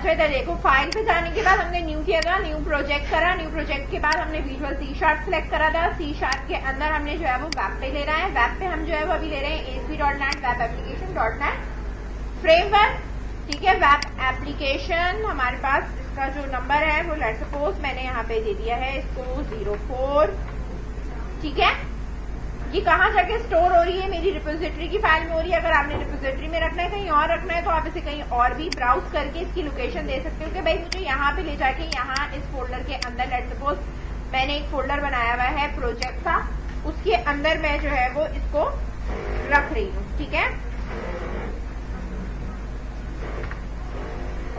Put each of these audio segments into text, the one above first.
अच्छा इधर देखो, फाइल पे जाने के बाद हमने न्यू किया था, न्यू प्रोजेक्ट करा, न्यू प्रोजेक्ट के बाद हमने विजुअल सी शार्प सिलेक्ट करा था। सी शार्प के अंदर हमने जो है वो वेब पे ले रहा है, वेब पे हम जो है वो अभी ले रहे हैं ASP.NET web application .NET framework, ठीक है। वेब एप्लीकेशन हमारे पास इसका जो नंबर है वो लेट्स सपोज मैंने यहाँ पे दे दिया है इसको 04, ठीक है। ये कहाँ जाके स्टोर हो रही है, मेरी रिपोजिटरी की फाइल में हो रही है। अगर आपने रिपोजिटरी में रखना है, कहीं और रखना है, तो आप इसे कहीं और भी ब्राउज करके इसकी लोकेशन दे सकते हो कि भाई मुझे यहाँ पे ले जाके यहाँ इस फोल्डर के अंदर लेट्स सपोज मैंने एक फोल्डर बनाया हुआ है प्रोजेक्ट का, उसके अंदर मैं जो है वो इसको रख रही हूँ, ठीक है।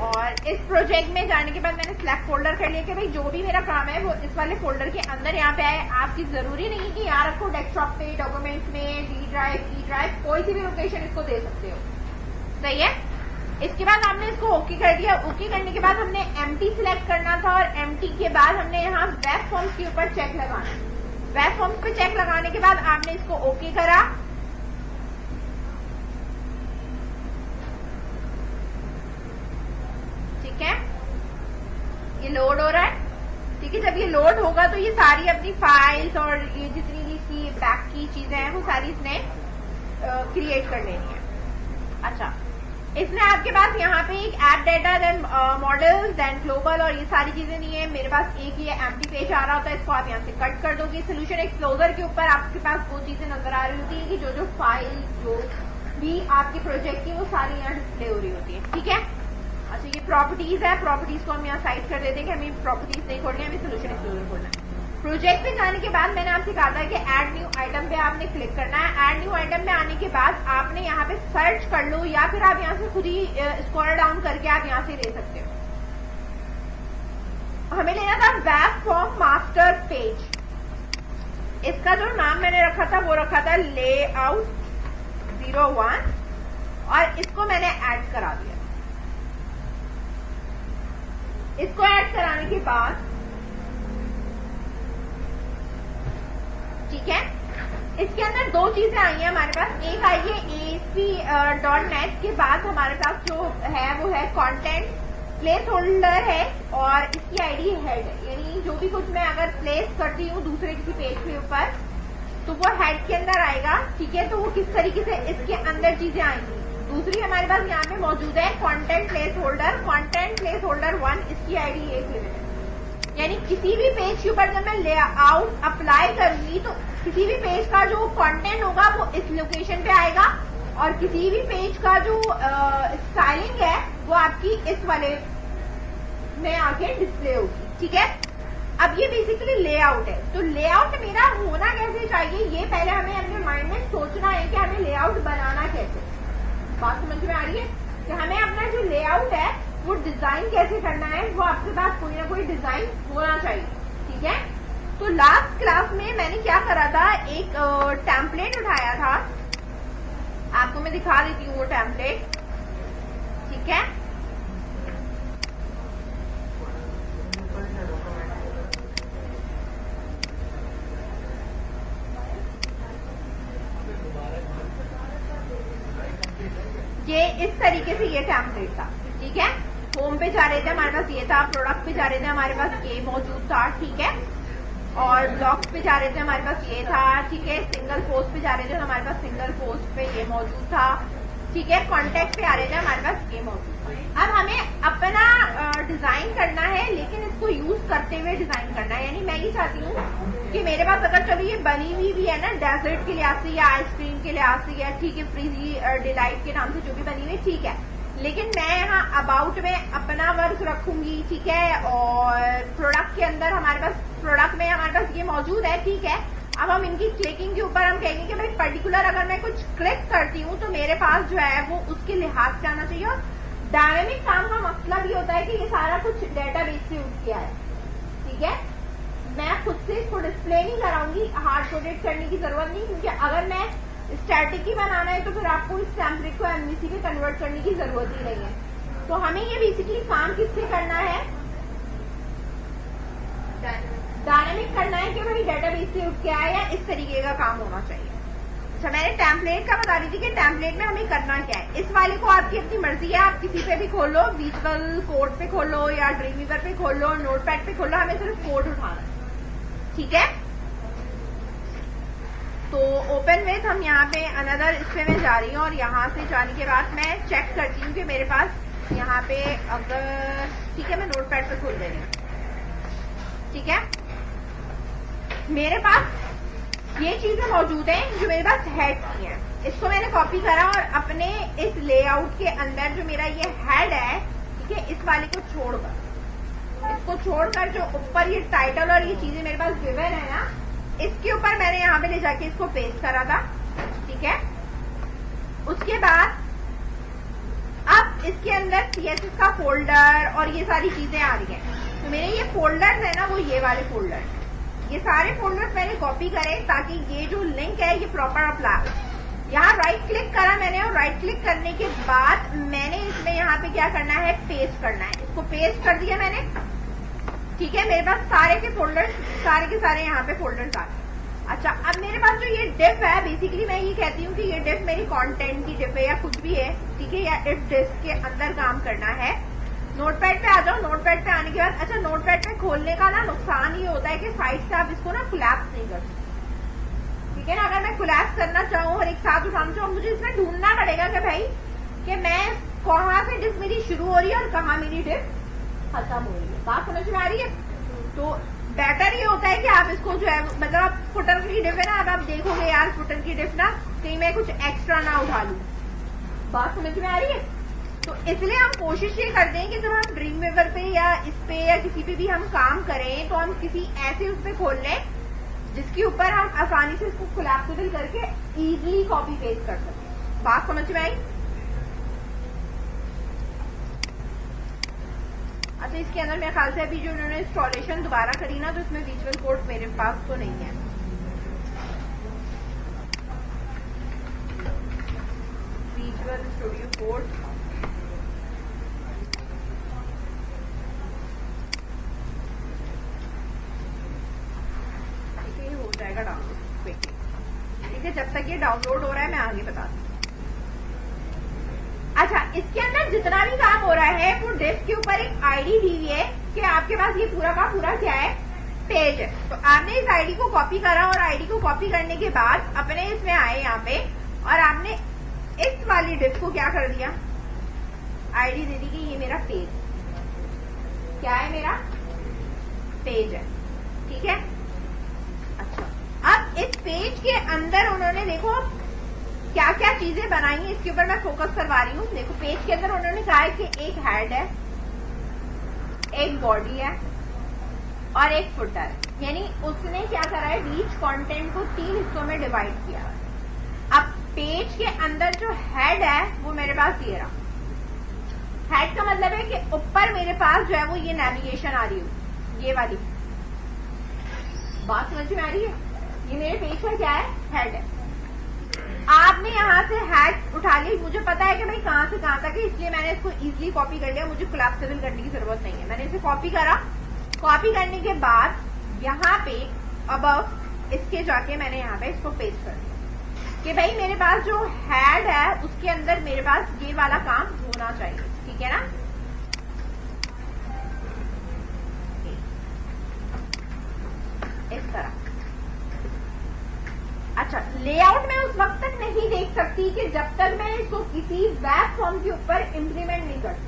और इस प्रोजेक्ट में जाने के बाद मैंने सिलेक्ट फोल्डर कर लिया कि भाई जो भी मेरा काम है वो इस वाले फोल्डर के अंदर यहाँ पे आए। आपकी जरूरी नहीं कि यहाँ रखो, डेस्कटॉप पे, डॉक्यूमेंट्स में, डी ड्राइव, कोई सी भी लोकेशन इसको दे सकते हो, सही है। इसके बाद हमने इसको ओके कर दिया। ओके करने के बाद हमने एम्प्टी सिलेक्ट करना था और एम्प्टी के बाद हमने यहाँ वेब फॉर्म्स के ऊपर चेक लगाना। वेब फॉर्म्स पे चेक लगाने के बाद आपने इसको ओके करा, ठीक है। ये लोड हो रहा है, ठीक है। जब ये लोड होगा तो ये सारी अपनी फाइल्स और ये जितनी इसकी बैक की चीजें हैं वो सारी इसने क्रिएट कर लेनी है। अच्छा, इसने आपके पास यहाँ पे एक add data, then model, then global और ये सारी चीजें दी है। मेरे पास एक ये एम्प्टी पेज आ रहा होता है, इसको आप यहाँ से कट कर दोगे। सोल्यूशन एक्सप्लोजर के ऊपर आपके पास वो चीजें नजर आ रही होती है कि जो फाइल जो भी आपके प्रोजेक्ट की वो सारी यहाँ डिस्प्ले हो रही होती है, ठीक है। अच्छा, ये प्रॉपर्टीज है, प्रॉपर्टीज को हम यहाँ साइड कर देते हैं कि हमें प्रॉपर्टीज नहीं खोलनी है, हमें सोल्यूशन एक्सप्लोजर खोलना है। प्रोजेक्ट पे जाने के बाद मैंने आपसे कहा था कि ऐड न्यू आइटम पे आपने क्लिक करना है। ऐड न्यू आइटम पे आने के बाद आपने यहाँ पे सर्च कर लो या फिर आप यहाँ से खुद ही स्क्रॉल डाउन करके आप यहाँ से ले सकते हो। हमें लेना था वेब फॉर्म मास्टर पेज। इसका जो नाम मैंने रखा था वो रखा था लेआउट 01 और इसको मैंने ऐड करा दिया। इसको ऐड कराने के बाद, ठीक है, इसके अंदर दो चीजें आई हैं हमारे पास। एक आई है ASP.NET के बाद हमारे पास जो है वो है कंटेंट प्लेस होल्डर है और इसकी आईडी हेड है, यानी जो भी कुछ मैं अगर प्लेस करती हूँ दूसरे किसी पेज के ऊपर तो वो हेड के अंदर आएगा, ठीक है। तो वो किस तरीके से इसके अंदर चीजें आएंगी। दूसरी हमारे पास यहाँ पे मौजूद है content place holder, content place holder 1, इसकी आईडी 1 है। यानी किसी भी पेज के ऊपर जब मैं लेआउट अप्लाई करूंगी तो किसी भी पेज का जो कंटेंट होगा वो इस लोकेशन पे आएगा और किसी भी पेज का जो स्टाइलिंग है वो आपकी इस वाले में आके डिस्प्ले होगी, ठीक है। अब ये बेसिकली लेआउट है। तो लेआउट मेरा होना कैसे चाहिए, ये पहले हमें अपने माइंड में सोचना है कि हमें लेआउट बनाना कैसे। बात समझ में आ रही है कि हमें अपना जो लेआउट है वो डिजाइन कैसे करना है, वो आपके पास कोई ना कोई डिजाइन होना चाहिए, ठीक है। तो लास्ट क्लास में मैंने क्या करा था, एक टेम्पलेट उठाया था, आपको मैं दिखा देती हूँ वो टेम्पलेट, ठीक है। ये इस तरीके से ये टेम्पलेट था, ठीक है। होम पे जा रहे थे हमारे पास ये था, प्रोडक्ट पे जा रहे थे हमारे पास ये मौजूद था, ठीक है। और ब्लॉग्स पे जा रहे थे हमारे पास ये था, ठीक है। सिंगल पोस्ट पे जा रहे थे हमारे पास सिंगल पोस्ट पे ये मौजूद था, ठीक है। कॉन्टेक्ट पे आ रहे थे हमारे पास ये मौजूद था। अब हमें अपना डिजाइन करना है लेकिन इसको यूज करते हुए डिजाइन करना है। यानी मैं ये चाहती हूँ कि मेरे पास अगर चलो ये बनी हुई भी है ना, डेजर्ट के लिहाज से या आइसक्रीम के लिहाज से या ठीक है फ्रीजी डिलाइट के नाम से जो भी बनी हुई, ठीक है। लेकिन मैं यहाँ अबाउट में अपना वर्क रखूंगी, ठीक है। और प्रोडक्ट के अंदर हमारे पास, प्रोडक्ट में हमारे पास ये मौजूद है, ठीक है। अब हम इनकी क्लिकिंग के ऊपर हम कहेंगे कि भाई पर्टिकुलर अगर मैं कुछ क्लिक करती हूँ तो मेरे पास जो है वो उसके लिहाज से आना चाहिए। और डायनेमिक काम का मतलब ये होता है कि ये सारा कुछ डेटाबेस से उठ के आए, ठीक है। मैं खुद से इसको डिस्प्ले नहीं कराऊंगी, हार्ड कोडेड करने की जरूरत नहीं, क्योंकि अगर मैं स्टैटिक ही बनाना है तो फिर आपको इस टेम्पलेट को एमवीसी में कन्वर्ट करने की जरूरत ही नहीं है। तो हमें ये बेसिकली काम किससे करना है, डायनेमिक करना है कि भाई डेटाबेस से उठ के आए या इस तरीके का काम होना चाहिए। अच्छा, मैंने टेम्पलेट का बता रही थी कि टेम्पलेट में हमें करना क्या है। इस वाले वाले को आपकी अपनी मर्जी है, आप किसी पे भी खोलो, विजुअल कोड पे खोलो या ड्रीमवीवर पे खोलो, नोटपैड पे खोलो, हमें सिर्फ कोड उठाना है, ठीक है। तो ओपन विथ हम यहाँ पे अनदर इस पे मैं जा रही हूँ और यहाँ से जाने के बाद मैं चेक करती हूँ कि मेरे पास यहाँ पे अगर ठीक है मैं नोटपैड पे खोल दे रही हूँ, ठीक है। मेरे पास ये चीजें मौजूद हैं जो मेरे पास हेड की हैं, इसको मैंने कॉपी करा और अपने इस लेआउट के अंदर जो मेरा ये हेड है, ठीक है, इस वाले को छोड़कर, इसको छोड़कर जो ऊपर ये टाइटल और ये चीजें मेरे पास गिवन है ना, इसके ऊपर मैंने यहाँ पे ले जाके इसको पेस्ट करा था, ठीक है। उसके बाद अब इसके अंदर CSS का फोल्डर और ये सारी चीजें आ रही हैं, तो मेरे ये फोल्डर्स है ना वो ये वाले फोल्डर, ये सारे फोल्डर्स मैंने कॉपी करे ताकि ये जो लिंक है ये प्रॉपर अप्लाई। यहाँ राइट क्लिक करा मैंने और राइट क्लिक करने के बाद मैंने इसमें यहाँ पे क्या करना है, पेस्ट करना है, इसको पेस्ट कर दिया मैंने, ठीक है। मेरे पास सारे के फोल्डर्स, सारे के सारे यहाँ पे फोल्डर्स आ गए। अच्छा, अब मेरे पास जो ये डिफ है, बेसिकली मैं ये कहती हूँ कि ये डिफ मेरी कंटेंट की डिफ है या कुछ भी है, ठीक है, या इफ डिस्क के अंदर काम करना है। नोटपैड पे आ जाओ, नोटपैड पे आने के बाद अच्छा नोटपैड पे खोलने का ना नुकसान ये होता है कि साइड से आप इसको ना कोलैप्स नहीं कर सकते, ठीक है ना। अगर मैं कोलैप्स करना चाहूँ और एक साथ उठाना चाहूँ, मुझे इसमें ढूंढना पड़ेगा कि भाई कि मैं कहाँ से डिस्क मेरी शुरू हो रही है और कहाँ मेरी डिस्क खत्म हो रही है। बात समझ में आ रही है? तो बेटर ये होता है कि आप इसको जो है मतलब आप फुटर की डिफ है ना, अब आप देखोगे यार फुटर की डिफ ना कहीं मैं कुछ एक्स्ट्रा ना उठा लूं। बात समझ में आ रही है? तो इसलिए हम कोशिश ये करते हैं कि जब हम ड्रीमवीवर पे या इस पे या किसी पे भी हम काम करें तो हम किसी ऐसे उस पे खोल लें जिसके ऊपर हम आसानी से इसको कोलैप्सिबल करके इजीली कॉपी पेस्ट कर सकें। बात समझ में आई? अच्छा, इसके अंदर मेरे ख्याल से अभी जो उन्होंने इंस्टॉलेशन दोबारा करी ना, तो इसमें विजुअल कोड मेरे पास तो नहीं है। विजुअल स्टूडियो कोड ठीक है, ये हो जाएगा डाउनलोड क्विकली, ठीक है। जब तक ये डाउनलोड हो रहा है मैं आगे बताती हूँ। अच्छा, इसके अंदर जितना भी काम हो रहा है वो डिस्क के ऊपर एक आईडी दी हुई है कि आपके पास ये पूरा का पूरा क्या है, पेज है। तो आपने इस आईडी को कॉपी करा और आईडी को कॉपी करने के बाद अपने इसमें आए यहाँ पे और आपने इस वाली डिस्क को क्या कर दिया, आईडी दे दी कि ये मेरा पेज क्या है, मेरा पेज है, ठीक है। अच्छा, अब इस पेज के अंदर उन्होंने देखो क्या क्या चीजें बनाई हैं, इसके ऊपर मैं फोकस करवा रही हूँ। देखो पेज के अंदर उन्होंने कहा है कि एक हेड है, एक बॉडी है और एक फुटर है, यानी उसने क्या करा है, रीच कंटेंट को 3 हिस्सों में डिवाइड किया है। अब पेज के अंदर जो हेड है वो मेरे पास ये रहा। हेड का मतलब है कि ऊपर मेरे पास जो है वो ये नेविगेशन आ रही हो, ये वाली। बात समझ में आ रही है? ये मेरे पेज का क्या है, हेड है। आपने यहाँ से हेड उठा ली, मुझे पता है कि भाई कहाँ से कहाँ तक है, इसलिए मैंने इसको इजीली कॉपी कर लिया, मुझे कोलैप्सिबल करने की जरूरत नहीं है। मैंने इसे कॉपी करा, कॉपी करने के बाद यहाँ पे अबव इसके जाके मैंने यहाँ पे इसको पेस्ट कर दिया कि भाई मेरे पास जो हेड है उसके अंदर मेरे पास ये वाला काम होना चाहिए, ठीक है ना। इस तरह। अच्छा, लेआउट में उस वक्त तक नहीं देख सकती कि जब तक मैं इसको किसी वेब फॉर्म के ऊपर इम्प्लीमेंट नहीं करती,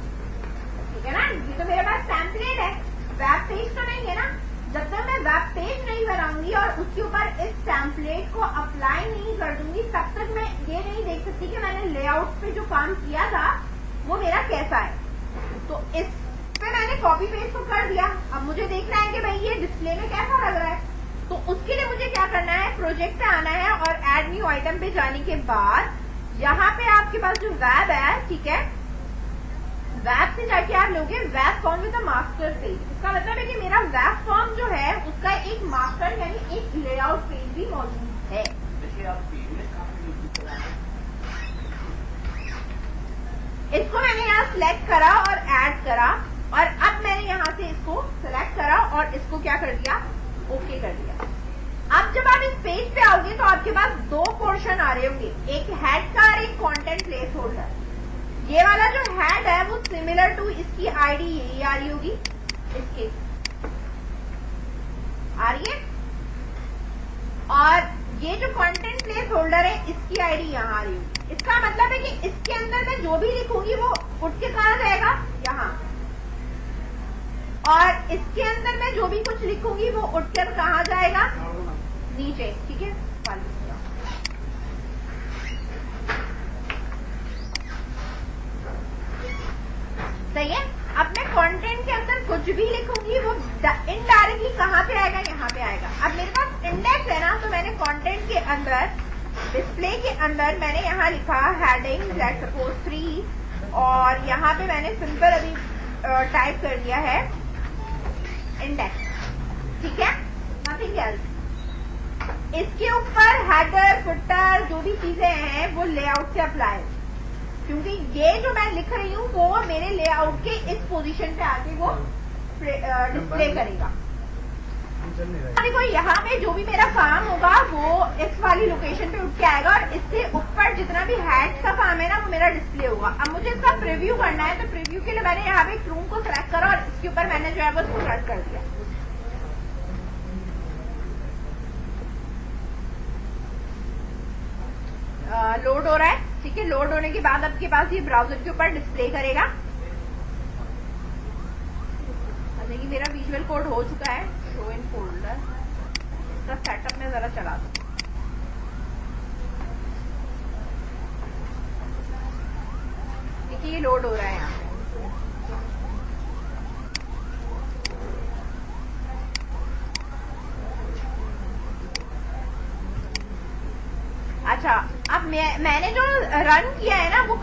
ठीक है ना। ये तो मेरे पास टेम्पलेट है, वेब पेज तो नहीं है ना। जब तक मैं वेब पेज नहीं बनाऊंगी और उसके ऊपर इस टेम्पलेट को अप्लाई नहीं कर दूंगी, तब तक मैं ये नहीं देख सकती कि मैंने लेआउट पे जो काम किया था वो मेरा कैसा है। तो इस पे मैंने कॉपी पेस्ट तो कर दिया, अब मुझे देखना है कि भाई ये डिस्प्ले में कैसा लग रहा है। तो उसके लिए मुझे क्या करना है, प्रोजेक्ट पे आना है और ऐड न्यू आइटम पे जाने के बाद यहाँ पे आपके पास जो वेब है, ठीक है, वेब से जाके आप लोगे web form with master page. इसका मतलब है कि मेरा वेब फॉर्म जो है उसका एक मास्टर यानी एक लेआउट पेज भी मौजूद है। इसको मैंने यहाँ सिलेक्ट करा और ऐड करा और अब मैंने यहाँ से इसको सिलेक्ट करा और इसको क्या कर दिया, ओके कर दिया। अब जब आप इस पेज पे आओगे तो आपके पास 2 पोर्शन आ रहे होंगे, एक हेड का और एक कंटेंट प्लेस होल्डर। ये वाला जो हेड है वो सिमिलर टू इसकी आईडी यही आ रही होगी, इसके आ रही है। और ये जो कंटेंट प्लेस होल्डर है इसकी आईडी यहाँ आ रही होगी। इसका मतलब है कि इसके अंदर मैं जो भी लिखूंगी वो उठ के कहाँ जाएगा, यहाँ। और इसके अंदर मैं जो भी कुछ लिखूंगी वो उठकर कहाँ जाएगा, नीचे। ठीक है, सही है। अब मैं कंटेंट के अंदर कुछ भी लिखूंगी वो इनडायरेक्टली कहाँ पे आएगा, यहाँ पे आएगा। अब मेरे पास इंडेक्स है ना, तो मैंने कंटेंट के अंदर, डिस्प्ले के अंदर मैंने यहाँ लिखा हेडिंग लेट्स सपोज 3, और यहाँ पे मैंने सिंपल अभी टाइप कर दिया है इंडेक्स। ठीक है, नथिंग एल्स। इसके ऊपर हेडर फुटर जो भी चीजें हैं वो लेआउट से अप्लाई, क्योंकि ये जो मैं लिख रही हूँ वो मेरे लेआउट के इस पोजीशन पे आके वो डिस्प्ले करेगा। देखो यहाँ पे जो भी मेरा काम होगा वो इस वाली लोकेशन पे उठ के आएगा, और इससे ऊपर जितना भी हैड का काम है ना वो मेरा डिस्प्ले होगा। अब मुझे इसका प्रीव्यू करना है, तो प्रीव्यू के लिए मैंने यहाँ पे रूम को सिलेक्ट करा और इसके ऊपर मैंने जो है वो उसको रन कर दिया। लोड हो रहा है। ठीक है, लोड होने के बाद आपके पास ये ब्राउजर के ऊपर डिस्प्ले करेगा। देखिए मेरा विजुअल कोड हो चुका है, शो इन फोल्डर। इसका सेटअप में जरा चला दूं। देखिए ये लोड हो रहा है यहाँ पे। अच्छा, अब मैंने जो रन किया है ना वो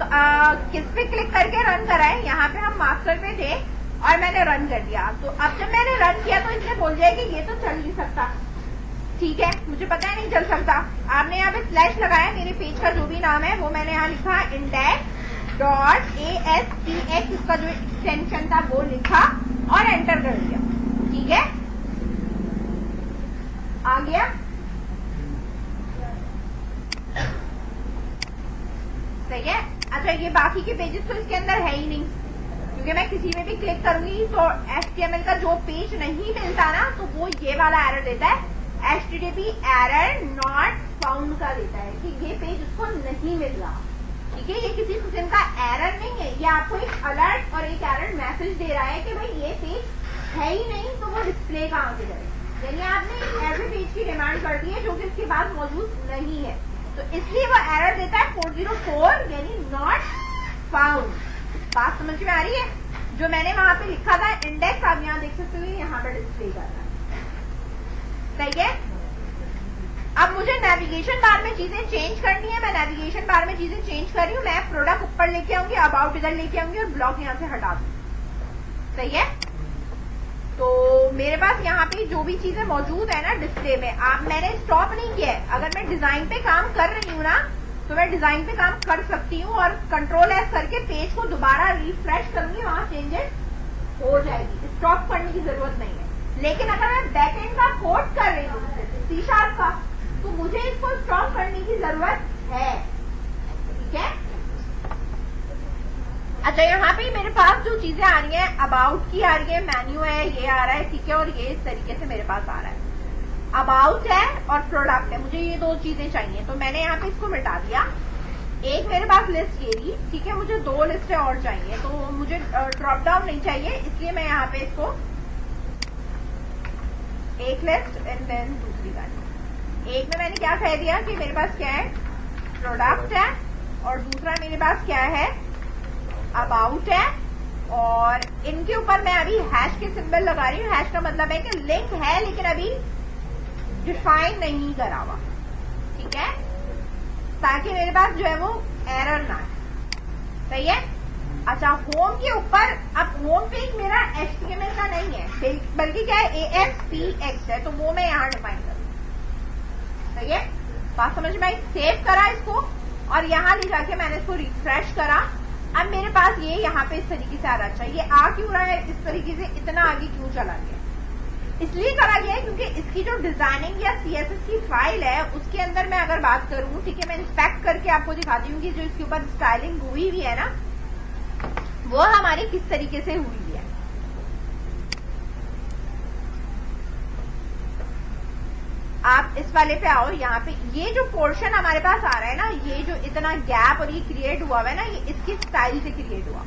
किस पे क्लिक करके रन करा है, यहाँ पे हम मास्टर पे थे और मैंने रन कर दिया। तो अब जब मैंने रन किया तो इसने बोल दिया कि ये तो चल नहीं सकता। ठीक है, मुझे पता है नहीं चल सकता। आपने यहाँ पे स्लैश लगाया, मेरे पेज का जो भी नाम है वो मैंने यहाँ लिखा index.aspx, इसका जो एक्सटेंशन था वो लिखा और एंटर कर दिया। ठीक है, आ गया। सही है। अच्छा, ये बाकी के पेजेस तो इसके अंदर है ही नहीं, क्योंकि मैं किसी में भी क्लिक करूंगी तो HTML का जो पेज नहीं मिलता ना तो वो ये वाला एरर देता है, HTTP एरर नॉट फाउंड का देता है कि ये पेज उसको नहीं मिल रहा। ठीक है, ये किसी किस्म का एरर नहीं है, ये आपको एक अलर्ट और एक एरर मैसेज दे रहा है कि भाई ये पेज है ही नहीं, तो वो डिस्प्ले कहाँ से करे। यानी आपने ऐसे पेज की डिमांड कर दी है जो कि इसके पास मौजूद नहीं है, तो इसलिए वो एरर देता है 404 यानी नॉट फाउंड। बात समझ में आ रही है? जो मैंने वहां पे लिखा था इंडेक्स, आप यहाँ देख सकते हो यहाँ पर डिस्प्ले कर रहा है। सही है। अब मुझे नेविगेशन बार में चीजें चेंज करनी है, मैं नेविगेशन बार में चीजें चेंज कर रही हूँ। मैं प्रोडक्ट ऊपर लेके आऊंगी, अबाउट इधर लेके आऊंगी और ब्लॉक यहाँ से हटा दूंगी। सही है। तो मेरे पास यहाँ पे जो भी चीजें मौजूद है ना डिस्प्ले में, मैंने स्टॉप नहीं किया है। अगर मैं डिजाइन पे काम कर रही हूँ ना तो मैं डिजाइन पे काम कर सकती हूँ और कंट्रोल एस करके पेज को दोबारा रिफ्रेश करूंगी, वहां चेंजेस हो जाएगी। स्टॉप करने की जरूरत नहीं है। लेकिन अगर मैं बैकएंड का कोड कर रही हूँ C# का, तो मुझे इसको स्टॉप करने की जरूरत है। ठीक है। अच्छा, यहाँ पे मेरे पास जो चीजें आ रही हैं, अबाउट की आ रही है, मेन्यू है, ये आ रहा है। ठीक है, और ये इस तरीके से मेरे पास आ रहा है। अबाउट है और प्रोडक्ट है, मुझे ये दो चीजें चाहिए, तो मैंने यहाँ पे इसको मिटा दिया। एक मेरे पास लिस्ट ये रही। ठीक है, मुझे दो लिस्टें और चाहिए, तो मुझे ड्रॉप डाउन नहीं चाहिए, इसलिए मैं यहाँ पे इसको एक लिस्ट एंड देन दूसरी वाली। एक में मैंने क्या कह दिया कि मेरे पास क्या है, प्रोडक्ट है, और दूसरा मेरे पास क्या है, अबाउट है। और इनके ऊपर मैं अभी हैश के सिंबल लगा रही हूँ। हैश का मतलब है कि लिंक है लेकिन अभी डिफाइन नहीं करा हुआ। ठीक है, ताकि मेरे पास जो है वो एरर ना है। सही है। अच्छा, होम के ऊपर, अब होम पेज मेरा HTML का नहीं है, बल्कि क्या है, ASPX है, तो वो मैं यहाँ डिफाइन करूँ। सही है, बात समझ में आई। सेव करा इसको और यहाँ ले जाके मैंने इसको रिफ्रेश करा। अब मेरे पास ये यहाँ पे इस तरीके से आ रहा। अच्छा, ये आ क्यों रहा है इस तरीके से, इतना आगे क्यों चला गया? इसलिए करा गया है क्योंकि इसकी जो डिजाइनिंग या CSS की फाइल है उसके अंदर मैं अगर बात करूं, ठीक है, मैं इंस्पेक्ट करके आपको दिखाती हूँ कि जो इसके ऊपर स्टाइलिंग हुई है ना, वो हमारी किस तरीके से हुई है। आप इस वाले पे आओ, यहाँ पे ये जो पोर्शन हमारे पास आ रहा है ना, ये जो इतना गैप और ये क्रिएट हुआ है ना, ये इसकी स्टाइल से क्रिएट हुआ,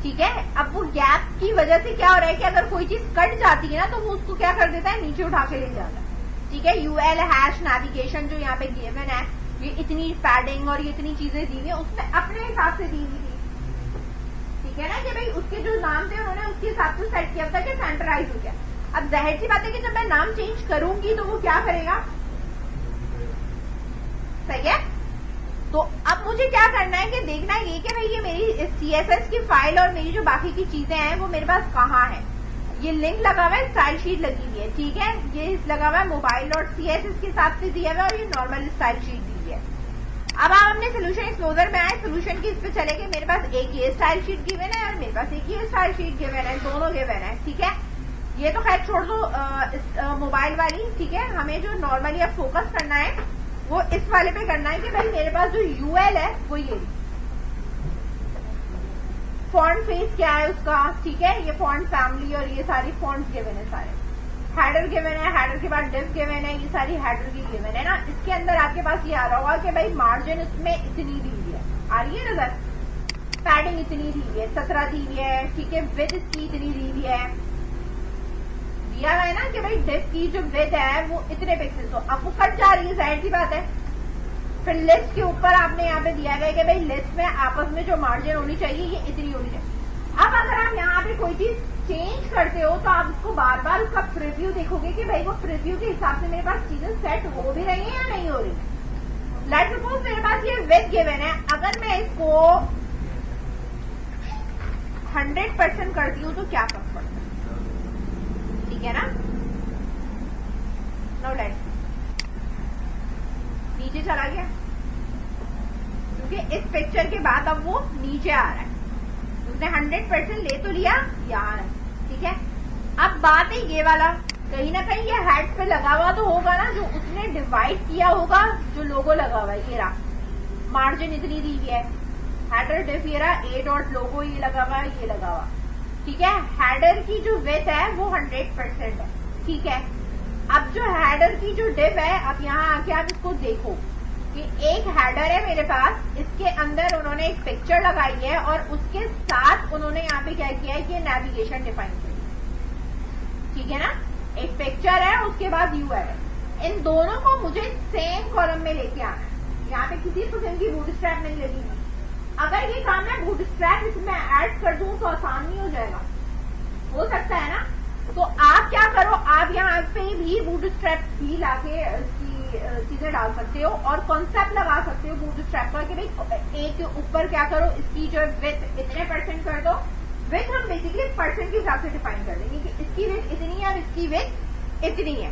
ठीक है। अब वो गैप की वजह से क्या हो रहा है कि अगर कोई चीज कट जाती है ना तो वो उसको क्या कर देता है, नीचे उठा के ले जाता है, ठीक है। यूएल हैश नेविगेशन जो यहाँ पे गिवन है, ये इतनी पैडिंग और ये इतनी चीजें दी हुई है, उसने अपने हिसाब से दी हुई थी, ठीक है ना, कि भाई उसके जो नाम थे उन्होंने उसके हिसाब से सेट किया था कि सेंटराइज हो गया। अब जाहिर सी बात है कि जब मैं नाम चेंज करूंगी तो वो क्या करेगा, सही है। तो अब मुझे क्या करना है कि देखना है ये कि भाई ये मेरी सीएसएस की फाइल और मेरी जो बाकी की चीजें हैं वो मेरे पास कहाँ है। ये लिंक लगा हुआ है, स्टाइल शीट लगी हुई है, ठीक है। ये लगा हुआ है मोबाइल और सीएसएस के साथ से दिया हुआ है और ये नॉर्मल स्टाइल शीट दी है। अब आप अपने सोल्यूशन एक्सप्लोजर में आए, सोल्यूशन की इस पे चले गए, मेरे पास एक ये स्टाइल शीट गिवन है और मेरे पास एक ये स्टाइल शीट गिवन है, दोनों गिवन है, ठीक है। ये तो खैर छोड़ दो मोबाइल वाली, ठीक है। हमें जो नॉर्मली अब फोकस करना है वो इस वाले पे करना है कि भाई मेरे पास जो यूएल है वो ये फॉन्ट फेस क्या है उसका, ठीक है। ये फॉन्ट फैमिली और ये सारी फॉन्ट्स गिवन है, सारे हेडर गिवन है, हेडर के बाद डिव गिवन है, ये सारी हेडर की गिवन है ना। इसके अंदर आपके पास ये आ रहा होगा कि भाई मार्जिन इसमें इतनी दी हुई है, आ रही है नजर, पैडिंग इतनी दी हुई है, 17 दी हुई है, ठीक है। विड्थ इसकी इतनी दी हुई है, दिया है ना कि भाई डिव की जो विड्थ है वो इतने पिक्सल, तो अब वो कट जा रही है, जाहिर सी बात है। फिर लिस्ट के ऊपर आपने यहाँ पे दिया गया कि भाई लिस्ट में आपस में जो मार्जिन होनी चाहिए ये इतनी होनी चाहिए। अब अगर आप यहाँ पे कोई चीज चेंज करते हो तो आप उसको बार बार उसका प्रीव्यू देखोगे कि भाई वो प्रीव्यू के हिसाब से मेरे पास चीजें सेट हो भी रही है या नहीं हो रही। लेट्स सपोज मेरे पास ये विड्थ गिवन है, अगर मैं इसको 100% करती हूँ तो क्या फर्क पड़ता है, ठीक है ना। नाउ लेट्स नीचे चला गया क्योंकि इस पिक्चर के बाद अब वो नीचे आ रहा है, उसने 100% ले तो लिया यहाँ, ठीक है। अब बात है ये वाला, कहीं ना कहीं ये हेड पे लगा हुआ तो होगा ना, जो उसने डिवाइड किया होगा, जो लोगो लगा हुआ है ये रहा, मार्जिन इतनी दी हुई है, हेडर डिफ ये रहा, ए डॉट लोगो ये लगा हुआ है, ये लगा हुआ, ठीक है। हेडर की जो विड्थ है वो 100% है, ठीक है। अब जो हेडर की जो डिव है, अब यहाँ आके आप इसको देखो कि एक हेडर है मेरे पास, इसके अंदर उन्होंने एक पिक्चर लगाई है और उसके साथ उन्होंने यहाँ पे क्या किया है कि नेविगेशन डिफाइन किया, ठीक है ना। एक पिक्चर है, उसके बाद यूआरएल है, इन दोनों को मुझे सेम कॉलम में लेके आना है। यहाँ पे किसी किस्म की बूटस्ट्रैप नहीं लगी हुई। अगर ये काम मैं बूटस्ट्रैप इसमें ऐड कर दूं तो आसान नहीं हो जाएगा, हो सकता है ना। तो आप क्या करो, आप यहाँ पे भी बूटस्ट्रैप भी लाके चीजें डाल सकते हो और कॉन्सेप्ट लगा सकते हो बूटस्ट्रैप का कि भाई एक ऊपर क्या करो, इसकी जो विड्थ इतने % कर दो। विड्थ हम बेसिकली % के हिसाब से डिफाइन कर देंगे कि इसकी विड्थ इतनी है और इसकी विड्थ इतनी है।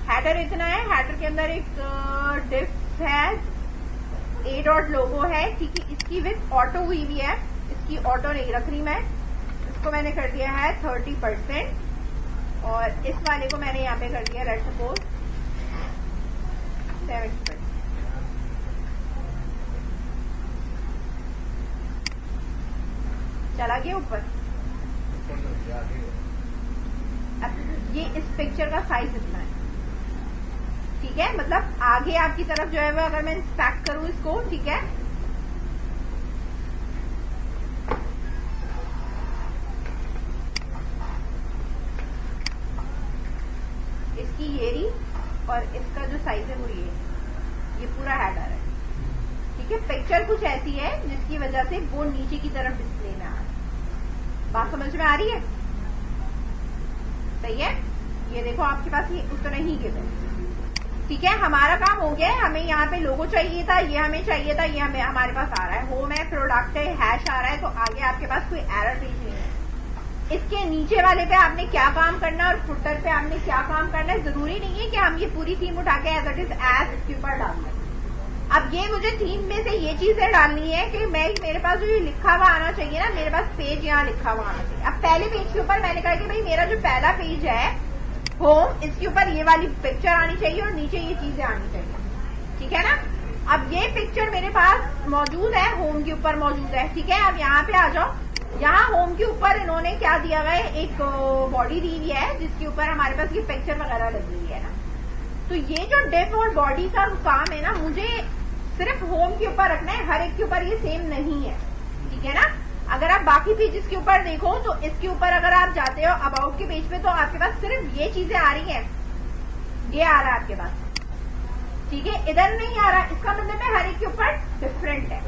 हेडर इतना है, हेडर के अंदर एक डिफ है, ए डॉट लोगो है, ठीक है। इसकी विड्थ ऑटो हुई भी है, इसकी ऑटो नहीं रख रही मैं, इसको मैंने कर दिया है 30% और इस वाले को मैंने यहाँ पे कर दिया लेट्स सपोज 70%। चला गया ऊपर। अब ये इस पिक्चर का साइज इतना है, ठीक है। मतलब आगे आपकी तरफ जो है वो अगर मैं इंस्पेक्ट करूं इसको, ठीक है, इसकी ये रही और इसका जो साइज है वो ये पूरा हेडर है, ठीक है। पिक्चर कुछ ऐसी है जिसकी वजह से वो नीचे की तरफ डिस्प्ले में आ रहा है। बात समझ में आ रही है, सही है। ये देखो आपके पास ये उतना ही गिवन, ठीक है। हमारा काम हो गया है, हमें यहाँ पे लोगो चाहिए था, ये हमें चाहिए था, ये हमें हमारे पास आ रहा है, होम है, प्रोडक्ट है, हैश आ रहा है, तो आगे आपके पास कोई एरर पेज नहीं है। इसके नीचे वाले पे आपने क्या काम करना है और फुटर पे आपने क्या काम करना है, जरूरी नहीं है कि हम ये पूरी थीम उठा के एज इट इज एज इसके ऊपर डाल दें। अब ये मुझे थीम में से ये चीजें डालनी है कि मैं मेरे पास जो ये लिखा हुआ आना चाहिए ना, मेरे पास पेज यहाँ लिखा हुआ आना चाहिए। अब पहले पेज के ऊपर मैंने कहा कि भाई मेरा जो पहला पेज है होम, इसके ऊपर ये वाली पिक्चर आनी चाहिए और नीचे ये चीजें आनी चाहिए, ठीक है ना। अब ये पिक्चर मेरे पास मौजूद है, होम के ऊपर मौजूद है, ठीक है। अब यहाँ पे आ जाओ, यहाँ होम के ऊपर इन्होंने क्या दिया हुआ है, एक बॉडी दी हुई है जिसके ऊपर हमारे पास ये पिक्चर वगैरह लगी हुई है ना। तो ये जो डिव और बॉडी का काम है ना, मुझे सिर्फ होम के ऊपर रखना है, हर एक के ऊपर ये सेम नहीं है, ठीक है ना। अगर आप बाकी पेजेस के ऊपर देखो तो इसके ऊपर अगर आप जाते हो अबाउट के पेज पे तो आपके पास सिर्फ ये चीजें आ रही हैं, ये आ रहा है आपके पास, ठीक है, इधर नहीं आ रहा। इसका मतलब है हर एक के ऊपर डिफरेंट है।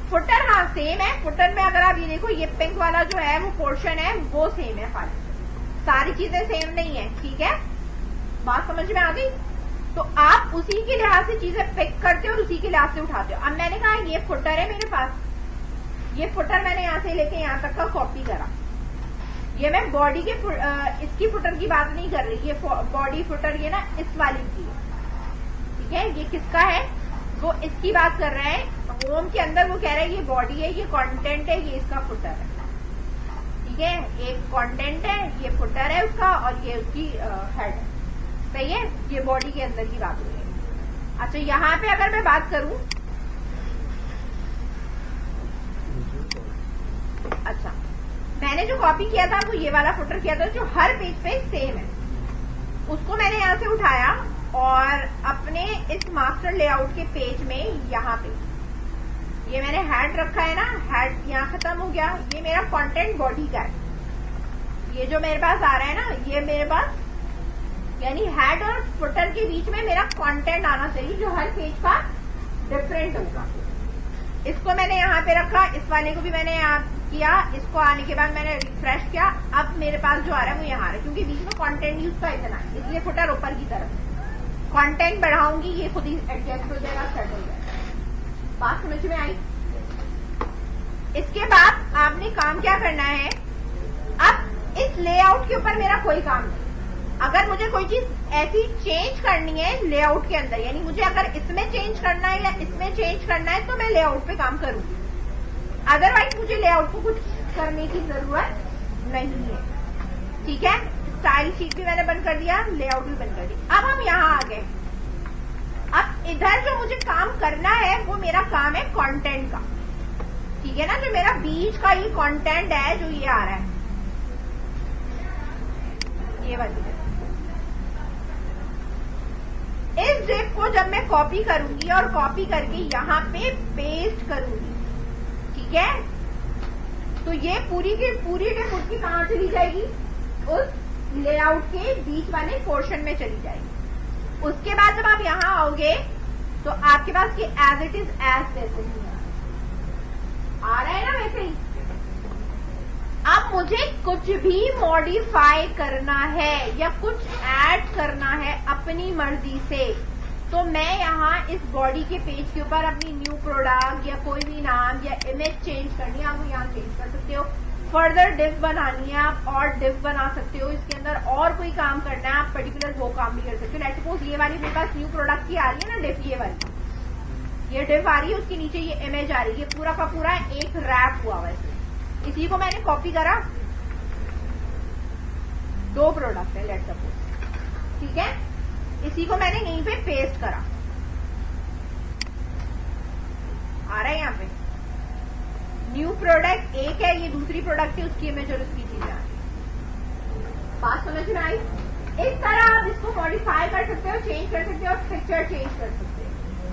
फुटर हाँ सेम है, फुटर में अगर आप ये देखो ये पिंक वाला जो है वो पोर्शन है वो सेम है, खाली सारी चीजें सेम नहीं है, ठीक है। बात समझ में आ गई। तो आप उसी के लिहाज से चीजें पिक करते हो और उसी के लिहाज से उठाते हो। अब मैंने कहा ये फुटर है मेरे पास, ये फुटर मैंने यहाँ से लेके यहाँ तक का कॉपी करा। ये मैं बॉडी के इसकी फुटर की बात नहीं कर रही, ये बॉडी फुटर ये ना इस वाली की है, ठीक है। ये किसका है, वो इसकी बात कर रहे हैं। होम के अंदर वो कह रहे हैं ये बॉडी है, ये कंटेंट है, ये इसका फुटर है, ठीक है। एक कंटेंट है, ये फुटर है उसका, और ये उसकी हेड है, सही है। ये बॉडी के अंदर की बात हुई है। अच्छा यहाँ पे अगर मैं बात करूं, अच्छा मैंने जो कॉपी किया था वो ये वाला फुटर किया था जो हर पेज पे सेम है, उसको मैंने यहाँ से उठाया और अपने इस मास्टर लेआउट के पेज में यहाँ पे ये मैंने हेड रखा है ना, हेड यहाँ खत्म हो गया। ये मेरा कंटेंट बॉडी का है, ये जो मेरे पास आ रहा है ना, ये मेरे पास यानी हेड और फुटर के बीच में मेरा कंटेंट आना चाहिए जो हर पेज का डिफरेंट होगा। इसको मैंने यहाँ पे रखा, इस वाले को भी मैंने यहाँ किया, इसको आने के बाद मैंने रिफ्रेश किया। अब मेरे पास जो आ रहा है वो यहाँ आ रहा है, क्योंकि बीच में कंटेंट यूज का इतना है, इसलिए फुटर ऊपर की तरफ। कंटेंट बढ़ाऊंगी ये खुद ही एडजस्ट हो जाएगा, सेट हो जाएगा। बात समझ में आई। इसके बाद आपने काम क्या करना है, अब इस लेआउट के ऊपर मेरा कोई काम नहीं। अगर मुझे कोई चीज ऐसी चेंज करनी है लेआउट के अंदर, यानी मुझे अगर इसमें चेंज करना है या इसमें चेंज करना है तो मैं लेआउट पे काम करूंगी, अदरवाइज मुझे लेआउट को कुछ करने की जरूरत नहीं है, ठीक है। स्टाइल शीट भी मैंने बंद कर दिया, लेआउट भी बंद कर दिया। अब हम यहाँ आ गए। अब इधर जो मुझे काम करना है वो मेरा काम है कंटेंट का, ठीक है ना। जो मेरा बीच का ये कंटेंट है जो ये आ रहा है, ये वाली इस डिव को जब मैं कॉपी करूंगी और कॉपी करके यहाँ पे पेस्ट करूंगी, ठीक है, तो ये पूरी की पूरी डिव उसकी कहाँ चली जाएगी, उस लेआउट के बीच वाले पोर्शन में चली जाएगी। उसके बाद जब आप यहाँ आओगे तो आपके पास ये एज इट इज एज जैसे ही आ रहा है ना, वैसे ही। अब मुझे कुछ भी मॉडिफाई करना है या कुछ ऐड करना है अपनी मर्जी से, तो मैं यहाँ इस बॉडी के पेज के ऊपर अपनी न्यू प्रोडक्ट या कोई भी नाम या इमेज चेंज करनी है, आप वो यहाँ चेंज कर सकते हो। फर्दर डिव बनानी है आप और डिव बना सकते हो, इसके अंदर और कोई काम करना है आप पर्टिकुलर वो काम भी कर सकते हो। लेट्स सपोज ये वाली मेरे पास न्यू प्रोडक्ट की आ रही है ना डिव, ये वाली ये डिव आ रही है, उसके नीचे ये इमेज आ रही है, ये पूरा का पूरा एक रैप हुआ हुआ है। इसी को मैंने कॉपी करा, 2 प्रोडक्ट है लेट्स सपोज, ठीक है। इसी को मैंने यहीं पे पेस्ट करा, आ रहा है यहाँ पे न्यू प्रोडक्ट एक है, ये दूसरी प्रोडक्ट है, उसकी इमेज और उसकी चीजें आ रही। बात समझ में आई। इस तरह आप इसको मॉडिफाई कर सकते हो, चेंज कर सकते हो और पिक्चर चेंज कर सकते हो,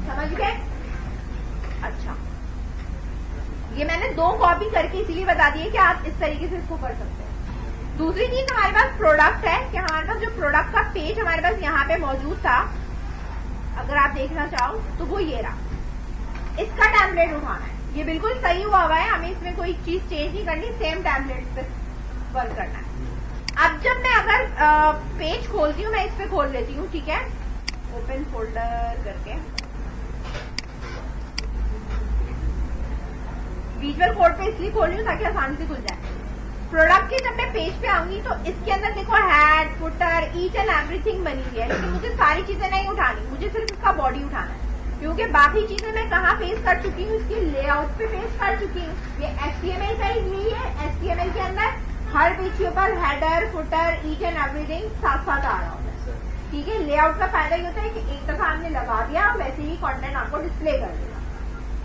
समझ गए। अच्छा ये मैंने 2 कॉपी करके इसीलिए बता दिए कि आप इस तरीके से इसको कर सकते हैं। दूसरी चीज हमारे पास प्रोडक्ट है कि हमारे पास जो प्रोडक्ट का पेज हमारे पास यहाँ पे मौजूद था, अगर आप देखना चाहो तो वो ये रहा, इसका टेम्पलेट उठाना है। ये बिल्कुल सही हुआ है, हमें इसमें कोई चीज चेंज नहीं करनी, सेम टेम्पलेट पे वर्क करना है। अब जब मैं अगर पेज खोलती हूँ, मैं इस पे खोल लेती हूँ, ठीक है, ओपन फोल्डर करके विजुअल कोड पे इसलिए खोल रही हूँ ताकि आसानी से खुल जाए। प्रोडक्ट के जब मैं पेज पे आऊंगी तो इसके अंदर देखो head, footer, each and everything बनी हुई है, लेकिन मुझे सारी चीजें नहीं उठानी, मुझे सिर्फ इसका बॉडी उठाना है, क्योंकि बाकी चीजें मैं कहाँ पेस्ट कर चुकी हूँ, इसके लेआउट पे पेस्ट कर चुकी हूँ। ये HTML का यही है, HTML के अंदर हर पेज के ऊपर header, footer, each and everything साथ साथ आ रहा होता है, ठीक है। लेआउट का फायदा ये होता है कि एक दफा हमने लगा दिया, वैसे ही कंटेंट आपको डिस्प्ले कर देगा।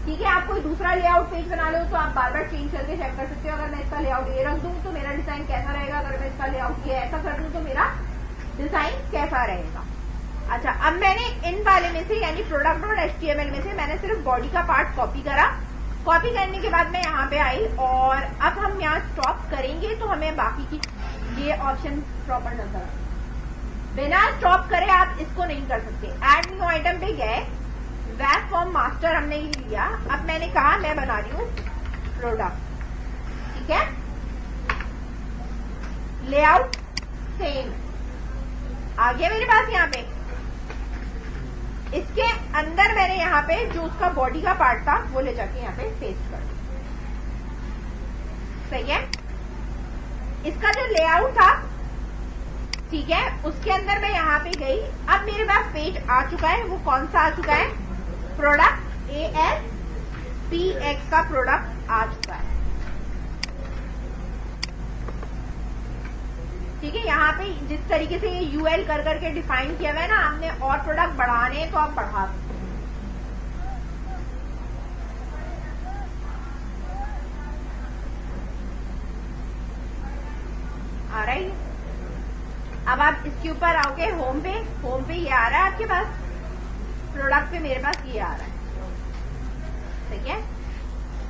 ठीक है, आप कोई दूसरा लेआउट पेज बना लो तो आप बार बार चेंज करके चेक कर सकते हो। अगर मैं इसका लेआउट ये रख दूं तो मेरा डिजाइन कैसा रहेगा, अगर मैं इसका लेआउट ये ऐसा कर दूं तो मेरा डिजाइन कैसा रहेगा। अच्छा, अब मैंने इन वाले में से यानी प्रोडक्ट डॉट एचटीएमएल में से मैंने सिर्फ बॉडी का पार्ट कॉपी करा। कॉपी करने के बाद मैं यहाँ पे आई और अब हम यहाँ स्टॉप करेंगे तो हमें बाकी की ये ऑप्शन प्रॉपर नजर आए। बिना स्टॉप करे आप इसको नहीं कर सकते। ऐड न्यू आइटम पे गए, वेब फॉर्म मास्टर हमने ये लिया। अब मैंने कहा मैं बना रही हूँ प्रोडक्ट। ठीक है, लेआउट सेम आ गया मेरे पास। यहाँ पे इसके अंदर मैंने यहाँ पे जो उसका बॉडी का पार्ट था वो ले जाके यहाँ पे पेस्ट कर दिया। सही है, इसका जो लेआउट था, ठीक है, उसके अंदर मैं यहाँ पे गई। अब मेरे पास पेज आ चुका है। वो कौन सा आ चुका है? प्रोडक्ट ASPX का प्रोडक्ट आ चुका है। ठीक है, यहाँ पे जिस तरीके से ये यूएल कर करके डिफाइन किया हुआ है ना, आपने और प्रोडक्ट बढ़ाने हैं तो आप बढ़ा सकते हैं। आ रहा है। अब आप इसके ऊपर आओगे होम पे। होम पे ये आ रहा है आपके पास, प्रोडक्ट पे मेरे पास ये आ रहा है। ठीक है,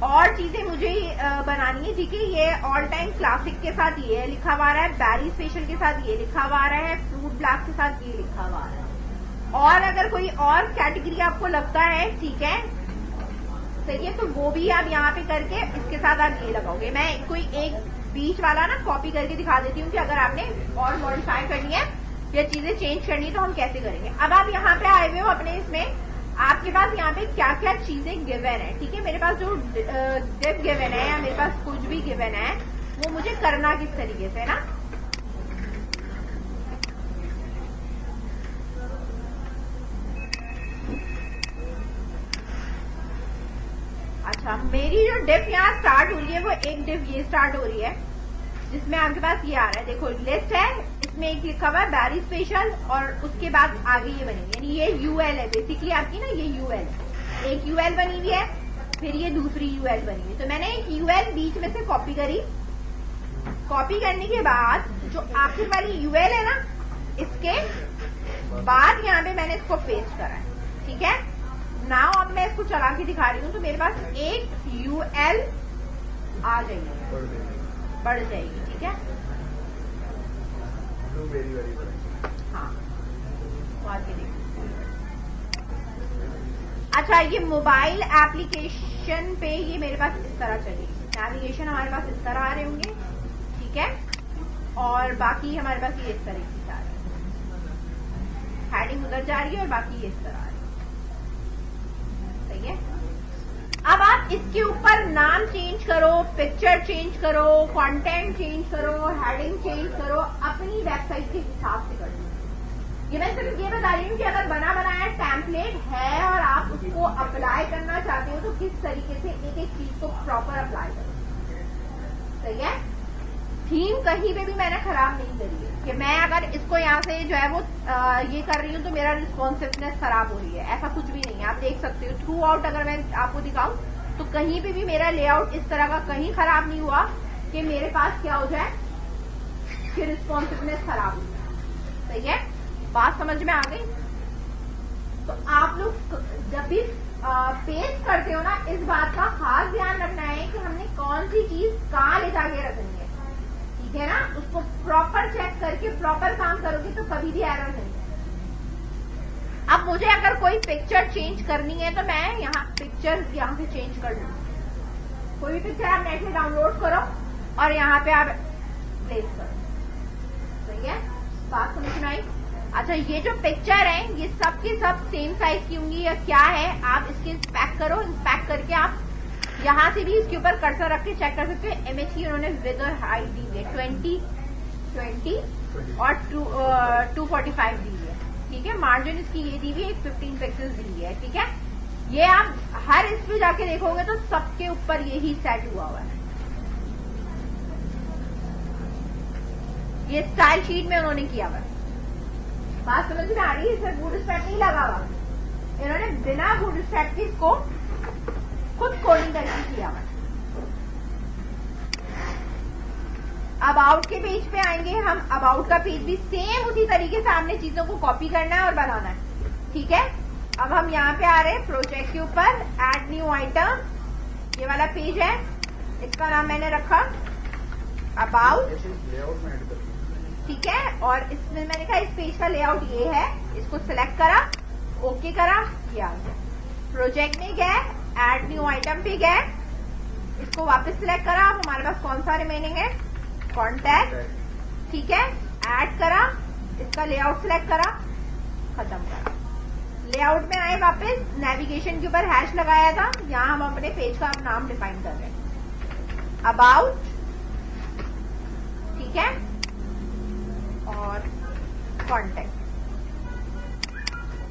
और चीजें मुझे बनानी है। ठीक है, ये ऑल टाइम क्लासिक के साथ ये लिखा हुआ है, बैरी स्पेशल के साथ ये लिखा हुआ है, फ्रूट ब्लैक के साथ ये लिखा हुआ है। और अगर कोई और कैटेगरी आपको लगता है, ठीक है, सही है, तो वो भी आप यहाँ पे करके इसके साथ आप ये लगाओगे। मैं कोई एक बीच वाला ना कॉपी करके दिखा देती हूँ कि अगर आपने और मॉडिफाई करनी है या चीजें चेंज करनी है तो हम कैसे करेंगे। अब आप यहाँ पे आए हुए हो अपने इसमें, आपके पास यहाँ पे क्या क्या चीजें गिवन है। ठीक है, मेरे पास जो डिव गिवन है या मेरे पास कुछ भी गिवन है वो मुझे करना किस तरीके से ना। अच्छा, मेरी जो डिव यहाँ स्टार्ट हो रही है वो एक डिव ये स्टार्ट हो रही है जिसमें आपके पास ये आ रहा है। देखो लिस्ट है, इसमें एक लिखा हुआ है बैरी स्पेशल और उसके बाद आगे ये बनेगी, यानी ये यूएल है बेसिकली आपकी ना, ये यूएल है। एक यूएल बनी हुई है, फिर ये दूसरी यूएल बनी हुई है। तो मैंने एक यूएल बीच में से कॉपी करी। कॉपी करने के बाद जो आखिर वाली यूएल है ना, इसके बाद यहाँ पे मैंने इसको पेस्ट करा है। ठीक है, नाउ अब मैं इसको चला के दिखा रही हूँ तो मेरे पास एक यूएल आ जाएगी, बढ़ जाएगी। ठीक है, हाँ, अच्छा, ये मोबाइल एप्लीकेशन पे ये मेरे पास इस तरह चलेगी। नेविगेशन हमारे पास इस तरह आ रहे होंगे। ठीक है, और बाकी हमारे पास ये इस तरीके से आ रही है, हेडिंग उधर जा रही है और बाकी ये इस तरह आ रही है। सही है, अब आप इसके ऊपर नाम चेंज करो, पिक्चर चेंज करो, कंटेंट चेंज करो, हेडिंग चेंज करो, अपनी वेबसाइट के हिसाब से करो। ये मैं सिर्फ ये बता रही हूँ कि अगर बना बनाया टेम्पलेट है और आप उसको अप्लाई करना चाहते हो तो किस तरीके से एक एक चीज को प्रॉपर अप्लाई करो। सही है, थीम कहीं पे भी मैंने खराब नहीं करी है कि मैं अगर इसको यहाँ से जो है वो ये कर रही हूँ तो मेरा रिस्पॉन्सिवनेस खराब हो रही है, ऐसा कुछ भी नहीं है। आप देख सकते हो थ्रू आउट, अगर मैं आपको दिखाऊं तो कहीं पे भी मेरा लेआउट इस तरह का कहीं खराब नहीं हुआ कि मेरे पास क्या हो जाए कि रिस्पॉन्सिवनेस खराब हो जाए। सही है, बात समझ में आ गई। तो आप लोग जब भी पेस्ट करते हो ना, इस बात का खास ध्यान रखना है कि हमने कौन सी चीज कहाँ ले जाके रखनी है। ठीक है ना, उसको प्रॉपर चेक करके प्रॉपर काम करोगे तो कभी भी एरर नहीं है। अब मुझे अगर कोई पिक्चर चेंज करनी है तो मैं यहाँ पिक्चर यहाँ से चेंज कर लूँ। कोई भी पिक्चर आप नेट से डाउनलोड करो और यहाँ पे आप प्लेस करो। सही है, बात समझ में आई। अच्छा, ये जो पिक्चर है ये सब की सब सेम साइज की होंगी या क्या है, आप इसके इंस्पेक्ट करो। इंस्पेक्ट करके आप यहाँ से भी इसके ऊपर कर्सर रख के चेक कर सकते हैं। इमेज की उन्होंने विद और हाइट दी है 20 और 245 दी है। ठीक है, मार्जिन इसकी ये दी हुई है 15 पिक्सेल्स दी है। ठीक है, ये आप हर इस पे जाके देखोगे तो सबके ऊपर यही सेट हुआ हुआ है। ये स्टाइल शीट में उन्होंने किया हुआ है। बात समझ में आ रही है, इसमें बूट स्ट्रैप नहीं लगा हुआ। इन्होंने बिना बूटस्ट्रैप के इसको खुद कोडिंग करके किया हुआ। अबाउट के पेज पे आएंगे हम। अबाउट का पेज भी सेम उसी तरीके से हमने चीजों को कॉपी करना है और बनाना है, ठीक है। अब हम यहाँ पे आ रहे हैं प्रोजेक्ट के ऊपर, ऐड न्यू आइटम, ये वाला पेज है, इसका नाम मैंने रखा अबाउट, ठीक है। और इसमें मैंने कहा इस पेज का लेआउट ये है, इसको सिलेक्ट करा, ओके करा, ये आ गया। प्रोजेक्ट में गए, ऐड न्यू आइटम पे गए, इसको वापस सिलेक्ट करा। अब हमारे पास कौन सा रिमेनिंग है, कॉन्टैक्ट, ठीक है। ऐड करा, इसका लेआउट सिलेक्ट करा, खत्म करा। लेआउट में आए वापस, नेविगेशन के ऊपर हैश लगाया था, यहाँ हम अपने पेज का नाम डिफाइन कर रहे हैं, अबाउट, ठीक है, और कॉन्टैक्ट,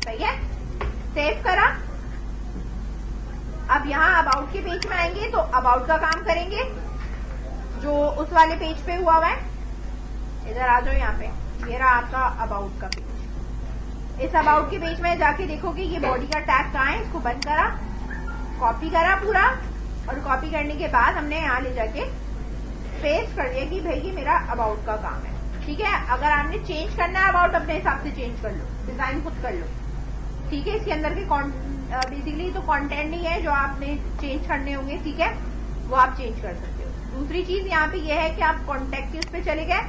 सही है। सेव करा। अब यहाँ अबाउट के पेज में आएंगे तो अबाउट का काम करेंगे जो उस वाले पेज पे हुआ हुआ है। इधर आ जाओ, यहाँ पे ये रहा आपका अबाउट का पेज। इस अबाउट के पेज में जाके देखोगे ये बॉडी का टैग कहाँ है, इसको बंद करा, कॉपी करा पूरा, और कॉपी करने के बाद हमने यहाँ ले जाके पेस्ट कर दिया कि भाई ये मेरा अबाउट का काम है, ठीक है। अगर आपने चेंज करना है अबाउट, अपने हिसाब से चेंज कर लो, डिजाइन खुद कर लो, ठीक है। इसके अंदर के बेसिकली तो कंटेंट नहीं है जो आपने चेंज करने होंगे, ठीक है, वो आप चेंज कर सकते हो। दूसरी चीज यहाँ पे ये है कि आप कॉन्टैक्ट के उस पे चले गए,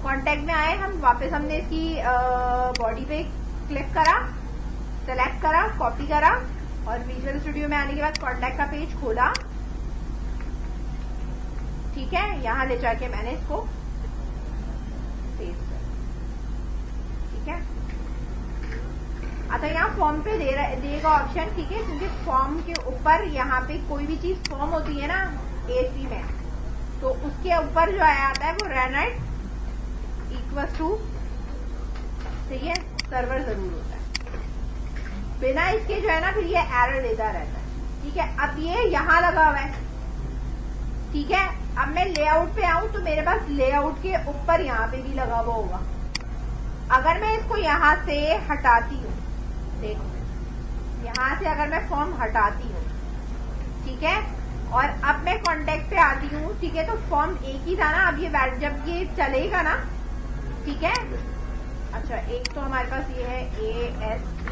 कॉन्टैक्ट में आए हम वापस, हमने इसकी बॉडी पे क्लिक करा, सेलेक्ट करा, कॉपी करा, और विजुअल स्टूडियो में आने के बाद कॉन्टैक्ट का पेज खोला, ठीक है। यहाँ ले जाके मैंने इसको पेस्ट कर, ठीक है। अच्छा, यहाँ फॉर्म पे देगा ऑप्शन, ठीक है, क्योंकि फॉर्म के ऊपर यहाँ पे कोई भी चीज फॉर्म होती है ना ASP में, तो उसके ऊपर जो आता है वो रेनाइट इक्वल टू, सही है, सर्वर जरूर होता है। बिना इसके जो है ना फिर ये एरर देता रहता है, ठीक है। अब ये यहाँ लगा हुआ है, ठीक है। अब मैं लेआउट पे आऊं तो मेरे पास लेआउट के ऊपर यहाँ पे भी लगा हुआ होगा। अगर मैं इसको यहाँ से हटाती हूँ, देखो यहाँ से अगर मैं फॉर्म हटाती हूँ, ठीक है, और अब मैं कॉन्टैक्ट पे आती हूँ, ठीक है, तो फॉर्म एक ही था ना। अब ये जब ये चलेगा ना, ठीक है। अच्छा, एक तो हमारे पास ये है ASP,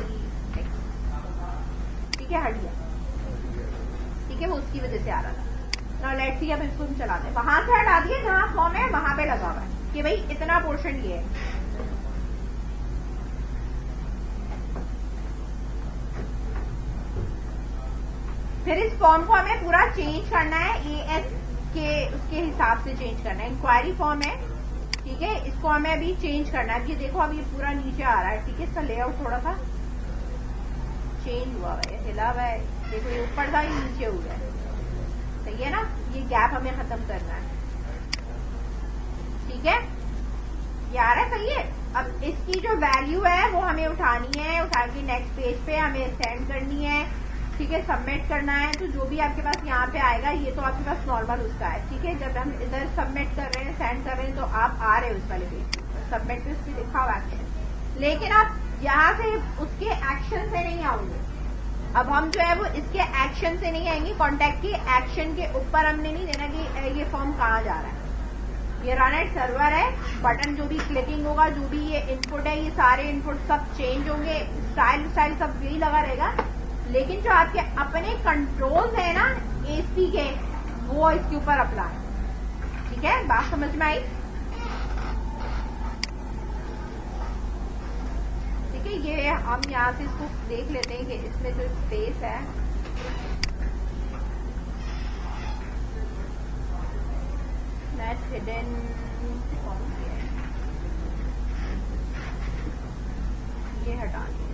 ठीक है, हट गया, ठीक है, वो उसकी वजह से आ रहा था। ना लेट्स सी, अब इसको हम चलाते हैं, वहां से हटा दिए जहां फॉर्म है, वहां पे लगा हुआ है कि भाई इतना पोर्शन ये है। फिर इस फॉर्म को हमें पूरा चेंज करना है, AS के उसके हिसाब से चेंज करना है। इंक्वायरी फॉर्म है, ठीक है, इसको हमें अभी चेंज करना है। अब ये देखो, अब ये पूरा नीचे आ रहा है, ठीक है। इसका लेआउट थोड़ा सा चेंज हुआ है, हिला हुआ है, देखो ये ऊपर था, ये नीचे हुआ है, सही है ना। ये गैप हमें खत्म करना है, ठीक है, ये आ रहा है, सही है। अब इसकी जो वैल्यू है वो हमें उठानी है, उठा के नेक्स्ट पेज पे हमें सेंड करनी है, ठीक है, सबमिट करना है। तो जो भी आपके पास यहाँ पे आएगा, ये तो आपके पास नॉर्मल उसका है, ठीक है। जब हम इधर सबमिट कर रहे हैं, सेंड कर रहे हैं, तो आप आ रहे हो उस वाले पेज पर, सबमिट पे उसकी लिखा हुआ एक्शन, लेकिन आप यहाँ से उसके एक्शन से नहीं आओगे। अब हम जो है वो इसके एक्शन से नहीं आएंगे, कॉन्टैक्ट के एक्शन के ऊपर हमने नहीं देना कि ये फॉर्म कहाँ जा रहा है। ये रनएट सर्वर है, बटन जो भी क्लिकिंग होगा, जो भी ये इनपुट है, ये सारे इनपुट सब चेंज होंगे, स्टाइल सब यही लगा रहेगा, लेकिन जो आपके अपने कंट्रोल्स है ना ASP के, वो इसके ऊपर अप्लाई, ठीक है। बात समझ में आई, ठीक है। ये हम यहाँ से इसको देख लेते हैं कि इसमें जो स्पेस है, नेट हिडन कौन सी है, ये हटा दें।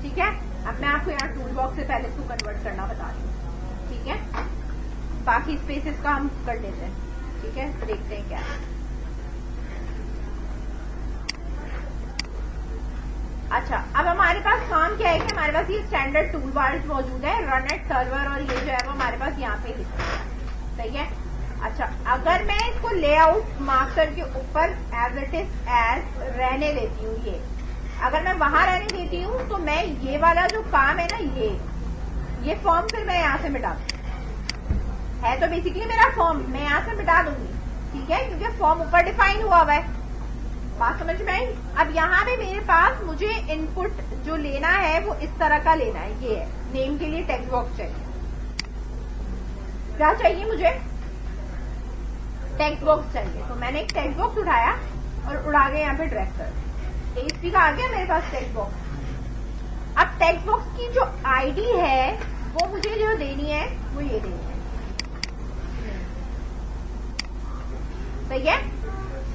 ठीक है। अब मैं आपको यहाँ टूल बॉक्स से पहले इसको कन्वर्ट करना बता रही हूँ, ठीक है। बाकी स्पेसेस का हम कर लेते हैं। ठीक है, देखते हैं क्या है। अच्छा, अब हमारे पास काम क्या है कि हमारे पास ये स्टैंडर्ड टूल बार्स मौजूद है, रन एट सर्वर, और ये जो है वो हमारे पास यहाँ पे लिखा है, सही है। अच्छा, अगर मैं इसको लेआउट मास्टर के ऊपर एज इट इज एज रहने देती हूँ, ये अगर मैं वहां रहने देती हूँ तो मैं ये वाला जो काम है ना, ये फॉर्म फिर मैं यहाँ से मिटा दूँ, है तो बेसिकली मेरा फॉर्म, मैं यहाँ से मिटा दूंगी, ठीक है, क्योंकि फॉर्म ऊपर डिफाइन हुआ हुआ है। बात समझ में आई? अब यहाँ पे मेरे पास मुझे इनपुट जो लेना है वो इस तरह का लेना है, ये है, नेम के लिए टेक्स्ट बॉक्स चाहिए। क्या चाहिए मुझे? टेक्स्ट बॉक्स चाहिए। तो मैंने एक टेक्स्ट बॉक्स उठाया और उड़ा के यहाँ पे ड्रैग कर दिया, ASP का आ गया मेरे पास टेक्स्ट बॉक्स। अब टेक्स्ट बॉक्स की जो आईडी है वो मुझे जो देनी है वो ये देनी है, सही है।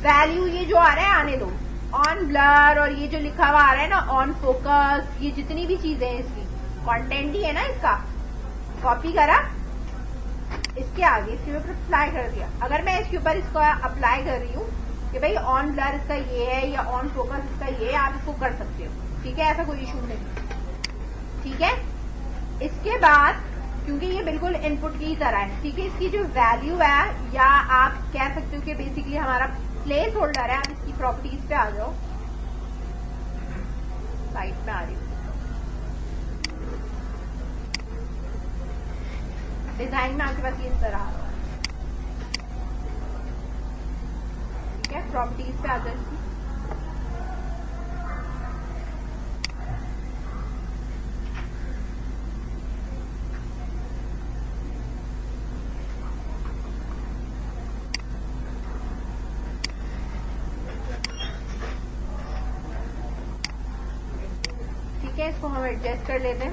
वैल्यू ये जो आ रहा है आने दो, ऑन ब्लर, और ये जो लिखा हुआ आ रहा है ना ऑन फोकस, ये जितनी भी चीजें हैं इसकी कंटेंट ही है ना, इसका कॉपी करा, इसके आगे इसके ऊपर अप्लाई कर दिया। अगर मैं इसके ऊपर इसको अप्लाई कर रही हूँ कि भाई ऑन ब्लर इसका ये है या ऑन फोकस इसका ये है, आप इसको कर सकते हो, ठीक है, ऐसा कोई इशू नहीं, ठीक है। इसके बाद क्योंकि ये बिल्कुल इनपुट की तरह है, ठीक है, इसकी जो वैल्यू है, या आप कह सकते हो कि बेसिकली हमारा प्लेस होल्डर है। आप इसकी प्रॉपर्टीज पे आ जाओ, साइड में आ रही हूँ, डिजाइन में आपके पास ये इस तरह आ रहा है, ठीक है, प्रॉपर्टीज पे आ जाओ इसकी। इसको हम एडजस्ट कर लेते हैं।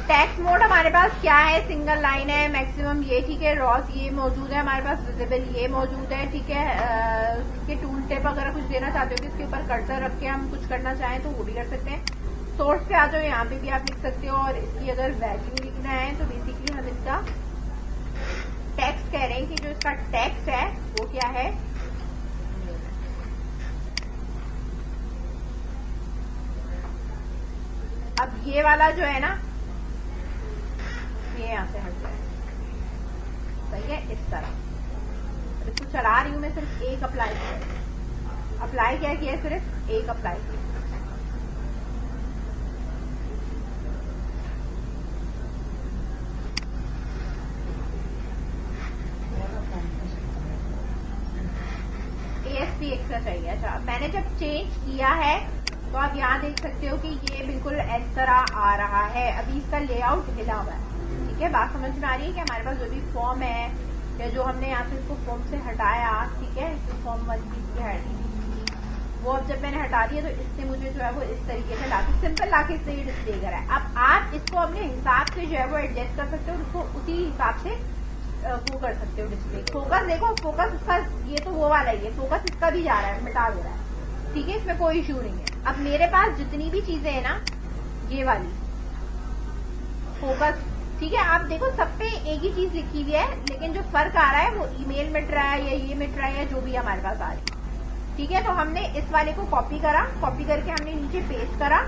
टेक्स्ट मोड हमारे पास क्या है? सिंगल लाइन है, मैक्सिमम ये, ठीक है, रॉस ये मौजूद है हमारे पास, विजिबल ये मौजूद है, ठीक है। इसके टूल टिप अगर कुछ देना चाहते हो कि इसके ऊपर कर्सर रख के हम कुछ करना चाहें तो वो भी कर सकते हैं। सोर्स पे आ जाओ, यहाँ पे भी आप लिख सकते हो, और इसकी अगर वैल्यू लिखना है तो बेसिकली हम इसका टेक्स्ट कह रहे हैं कि जो इसका टेक्स्ट है वो क्या है, अब ये वाला जो है ना ये यहां से हट जाए, सही है, इस तरह। इसको चला रही हूं मैं, सिर्फ एक अप्लाई किया, अप्लाई क्या किया, सिर्फ एक अप्लाई किया। ASP एक्स्ट्रा चाहिए। अच्छा, मैंने जब चेंज किया है तो आप यहाँ देख सकते हो कि ये बिल्कुल इस तरह आ रहा है। अभी इसका लेआउट हिला हुआ है, ठीक है, बात समझ में आ रही है कि हमारे पास जो भी फॉर्म है या जो हमने यहाँ से इसको फॉर्म से हटाया, ठीक है, तो फॉर्म 1 की हटी, वो अब जब मैंने हटा दिया तो इससे मुझे जो है वो इस तरीके से लाके सिंपल लाके इससे ये डिस्प्ले करा है। अब आप इसको अपने हिसाब से जो है वो एडजस्ट कर सकते हो, उसको उसी हिसाब से वो कर सकते हो डिस्प्ले। फोकस देखो, फोकस इसका ये तो वो वाला ही है, फोकस इसका भी जा रहा है, मिटा दे रहा है, ठीक है, इसमें कोई इशू नहीं है। अब मेरे पास जितनी भी चीजें है ना, ये वाली फोकस, ठीक है, आप देखो सब पे एक ही चीज लिखी हुई है, लेकिन जो फर्क आ रहा है वो ईमेल मिट रहा है या ये मिट रहा है या जो भी हमारे पास आ रही है, ठीक है। तो हमने इस वाले को कॉपी करा, कॉपी करके हमने नीचे पेस्ट करा।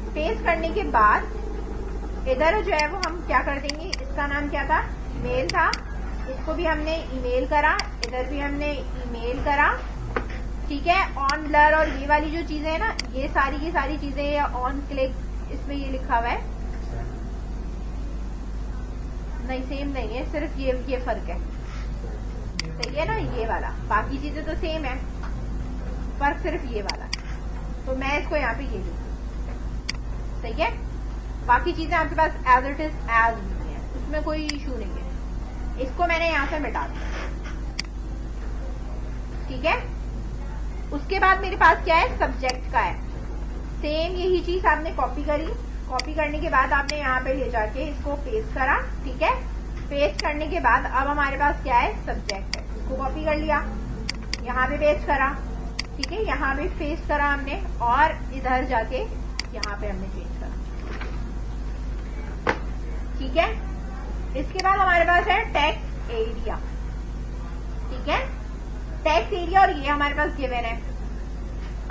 पेस्ट करने के बाद इधर जो है वो हम क्या कर देंगे, इसका नाम क्या था, ईमेल था, इसको भी हमने ईमेल करा, इधर भी हमने ईमेल करा, ठीक है। ऑन ब्लर और ये वाली जो चीजें है ना, ये सारी की सारी चीजें, या ऑन क्लिक, इसमें ये लिखा हुआ है, नहीं सेम नहीं है, सिर्फ ये फर्क है, सही है ना, ये वाला, बाकी चीजें तो सेम है, फर्क सिर्फ ये वाला। तो मैं इसको यहाँ पे ये लिखूं, सही है, बाकी चीजें आपके पास एज इट इज एज नहीं है, उसमें कोई इशू नहीं है। इसको मैंने यहाँ से मिटा दिया, ठीक है। उसके बाद मेरे पास क्या है, सब्जेक्ट का है, सेम यही चीज आपने कॉपी करी, कॉपी करने के बाद आपने यहाँ पे ले जाके इसको पेस्ट करा, ठीक है। पेस्ट करने के बाद अब हमारे पास क्या है, सब्जेक्ट है, इसको कॉपी कर लिया, यहाँ पे पेस्ट करा, ठीक है, यहाँ पे पेस्ट करा हमने, और इधर जाके यहाँ पे हमने पेस्ट करा, ठीक है। इसके बाद हमारे पास है टेक्स्ट एरिया, ठीक है। टेक्स्ट एरिया और ये हमारे पास गिवन है।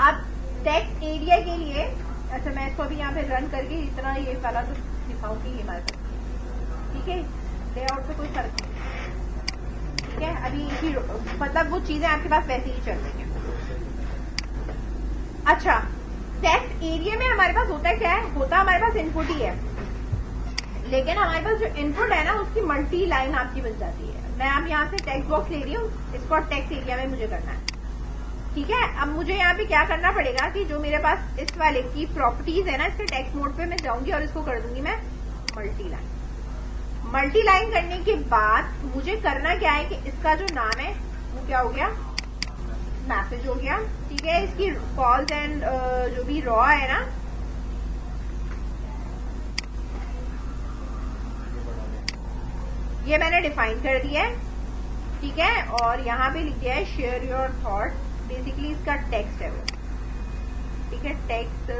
अब टेक्स्ट एरिया के लिए, अच्छा मैं इसको भी यहाँ पे रन करके इतना ये वाला तो दिखाऊंगी ये हमारे पास, ठीक है। लेआउट पे कोई फर्क नहीं, ठीक है। अभी इसी मतलब वो चीजें आपके पास वैसे ही चल रही हैं। अच्छा, टेक्स्ट एरिया में हमारे पास होता क्या है, होता हमारे पास इनपुट ही है, लेकिन हमारे पास जो इनपुट है ना उसकी मल्टी लाइन आपकी बन जाती है। मैं अब यहाँ से टेक्स्ट बॉक्स ले रही हूँ, इसको टेक्स्ट एरिया में मुझे करना है, ठीक है। अब मुझे यहाँ पे क्या करना पड़ेगा कि जो मेरे पास इस वाले की प्रॉपर्टीज है ना, इसके टेक्स्ट मोड पे मैं जाऊंगी और इसको कर दूंगी मैं मल्टी लाइन। मल्टी लाइन करने के बाद मुझे करना क्या है कि इसका जो नाम है वो क्या हो गया, मैसेज हो गया, ठीक है। इसकी कॉल्स एंड जो भी रॉ है ना, ये मैंने डिफाइन कर दिया है, ठीक है। और यहाँ पे लिख दिया है शेयर योर थॉट, बेसिकली इसका टेक्स्ट है वो, ठीक है। टेक्स्ट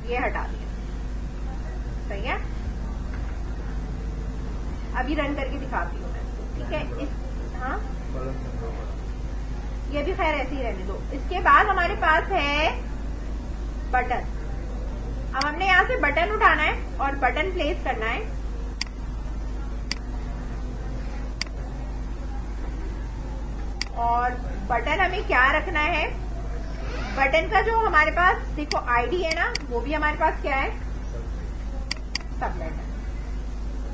ये हटा दिया, सही है। अभी रन करके दिखाती हूँ मैं, ठीक है। हाँ, ये भी खैर ऐसे ही रहने दो। इसके बाद हमारे पास है बटन। अब हमने यहाँ से बटन उठाना है और बटन प्लेस करना है। और बटन हमें क्या रखना है, बटन का जो हमारे पास देखो आईडी है ना, वो भी हमारे पास क्या है, सबनेट है,